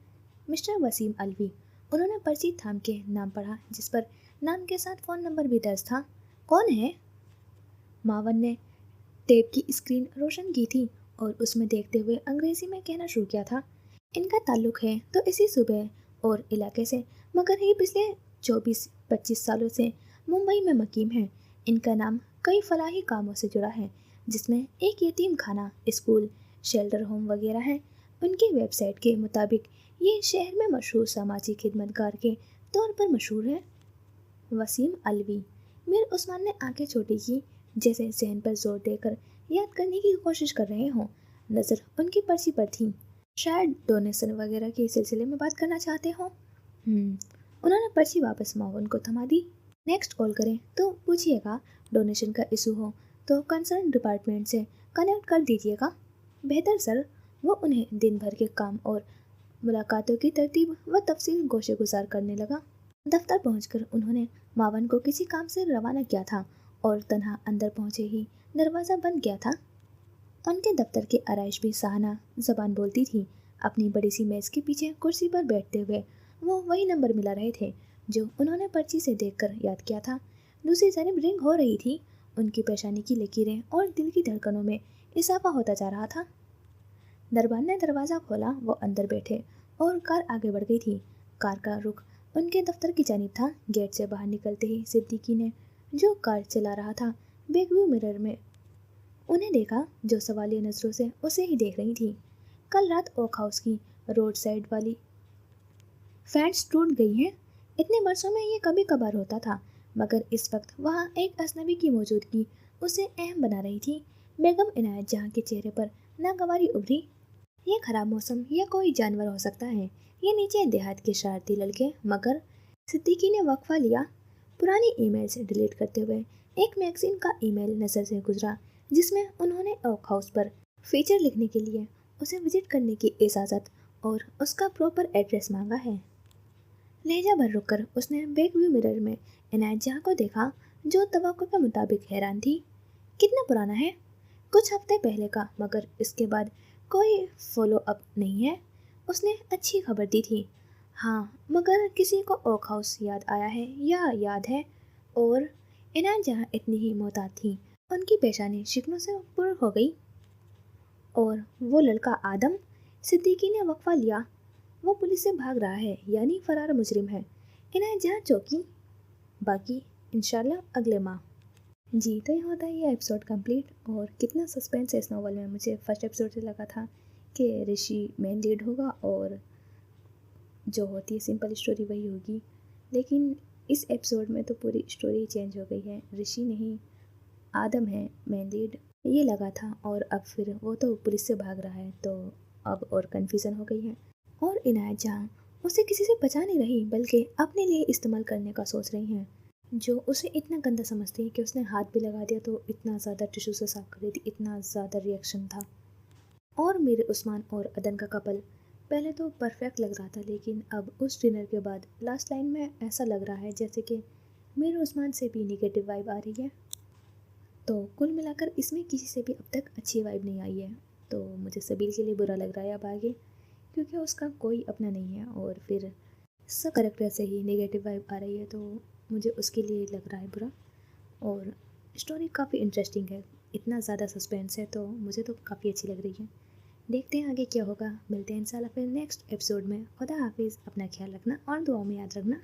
मिस्टर वसीम अलवी। उन्होंने पर्ची थाम के नाम पढ़ा, जिस पर नाम के साथ फ़ोन नंबर भी दर्ज था। कौन है? मावन ने टेप की स्क्रीन रोशन की थी और उसमें देखते हुए अंग्रेज़ी में कहना शुरू किया था। इनका ताल्लुक़ है तो इसी सूबे और इलाके से, मगर ये पिछले 24-25 सालों से मुंबई में मकीम है। इनका नाम कई फलाही कामों से जुड़ा है, जिसमें एक यतीम खाना, स्कूल, शेल्टर होम वगैरह है। उनकी वेबसाइट के मुताबिक ये शहर में मशहूर समाजी खिदमतगार के तौर पर मशहूर है। वसीम अलवी। मीर उस्मान ने आंखें छोटी की, जैसे जहन पर जोर देकर याद करने की कोशिश कर रहे हों। नज़र उनकी पर्ची पर थी। शायद डोनेशन वगैरह के सिलसिले में बात करना चाहते हो। उन्होंने पर्ची वापस मावन को थमा दी। नेक्स्ट कॉल करें तो पूछिएगा, डोनेशन का इशू हो तो कंसर्न डिपार्टमेंट से कनेक्ट कर दीजिएगा। बेहतर सर। वो उन्हें दिन भर के काम और मुलाकातों की तरतीब व तफसील गोशे गुजार करने लगा। दफ्तर पहुंचकर उन्होंने मावन को किसी काम से रवाना किया था और तन्हा अंदर पहुंचे ही दरवाज़ा बंद किया था। उनके दफ्तर की आराइश भी सहाना ज़बान बोलती थी। अपनी बड़ी सी मेज़ के पीछे कुर्सी पर बैठते हुए वो वही नंबर मिला रहे थे जो उन्होंने पर्ची से देखकर याद किया था। दूसरी जानब रिंग हो रही थी। उनकी पेशानी की लकीरें और दिल की धड़कनों में इजाफा होता जा रहा था। दरबान ने दरवाज़ा खोला। वो अंदर बैठे और कार आगे बढ़ गई थी। कार का रुख उनके दफ्तर की जानिब था। गेट से बाहर निकलते ही सिद्दीकी ने, जो कार चला रहा था, बैक व्यू मिरर में उन्हें देखा, जो सवालिया नज़रों से उसे ही देख रही थी। कल रात ओक हाउस की रोड साइड वाली फेंस टूट गई हैं। इतने बरसों में ये कभी कभार होता था, मगर इस वक्त वहाँ एक अजनबी की मौजूदगी उसे अहम बना रही थी। बेगम इनायत जहाँ के चेहरे पर नागवारी उभरी। ये खराब मौसम या कोई जानवर हो सकता है, ये नीचे देहात के शरारती लड़के। मगर सिद्दीकी ने वक्फा लिया। पुरानी ईमेल से डिलीट करते हुए एक मैगजीन का ईमेल नज़र से गुजरा, जिसमें उन्होंने ओक हाउस पर फीचर लिखने के लिए उसे विजिट करने की इजाज़त और उसका प्रॉपर एड्रेस मांगा है। लहजा भर रुककर उसने बैक व्यू मिरर में इनायत जहाँ को देखा, जो तवक्को के मुताबिक हैरान थी। कितना पुराना है? कुछ हफ्ते पहले का, मगर इसके बाद कोई फॉलो अप नहीं है। उसने अच्छी खबर दी थी। हाँ, मगर किसी को ओक हाउस याद आया है या याद है? और इनायत जहाँ इतनी ही मोहतात थी, उनकी पेशानी शिकनों से पुर हो गई। और वो लड़का आदम? सिद्दीकी ने वक्फा लिया। वो पुलिस से भाग रहा है, यानी फरार मुजरिम है। इनायत जहाँ चौंकी। बाकी इंशाल्लाह अगले माह। जी, तो यहाँ होता है ये एपिसोड कंप्लीट। और कितना सस्पेंस है इस नॉवल में। मुझे फर्स्ट एपिसोड से लगा था कि ऋषि मेन लीड होगा और जो होती है सिंपल स्टोरी वही होगी, लेकिन इस एपिसोड में तो पूरी स्टोरी चेंज हो गई है। ऋषि नहीं, आदम है मेन लीड, ये लगा था। और अब फिर वो तो पुलिस से भाग रहा है, तो अब और कन्फ्यूज़न हो गई है। और इनायत जहाँ उसे किसी से बचा नहीं रही, बल्कि अपने लिए इस्तेमाल करने का सोच रही हैं, जो उसे इतना गंदा समझती है कि उसने हाथ भी लगा दिया तो इतना ज़्यादा टिश्यू से साफ कर दी, इतना ज़्यादा रिएक्शन था। और मेरे उस्मान और अदन का कपल पहले तो परफेक्ट लग रहा था, लेकिन अब उस डिनर के बाद लास्ट लाइन में ऐसा लग रहा है जैसे कि मेरे उस्मान से भी नेगेटिव वाइब आ रही है। तो कुल मिलाकर इसमें किसी से भी अब तक अच्छी वाइब नहीं आई है। तो मुझे सबील के लिए बुरा लग रहा है अब आगे, क्योंकि उसका कोई अपना नहीं है और फिर सब करेक्टर से ही नेगेटिव वाइब आ रही है, तो मुझे उसके लिए लग रहा है बुरा। और स्टोरी काफ़ी इंटरेस्टिंग है, इतना ज़्यादा सस्पेंस है, तो मुझे तो काफ़ी अच्छी लग रही है। देखते हैं आगे क्या होगा। मिलते हैं इंशाल्लाह फिर नेक्स्ट एपिसोड में। खुदा हाफिज़, अपना ख्याल रखना और दुआओं में याद रखना।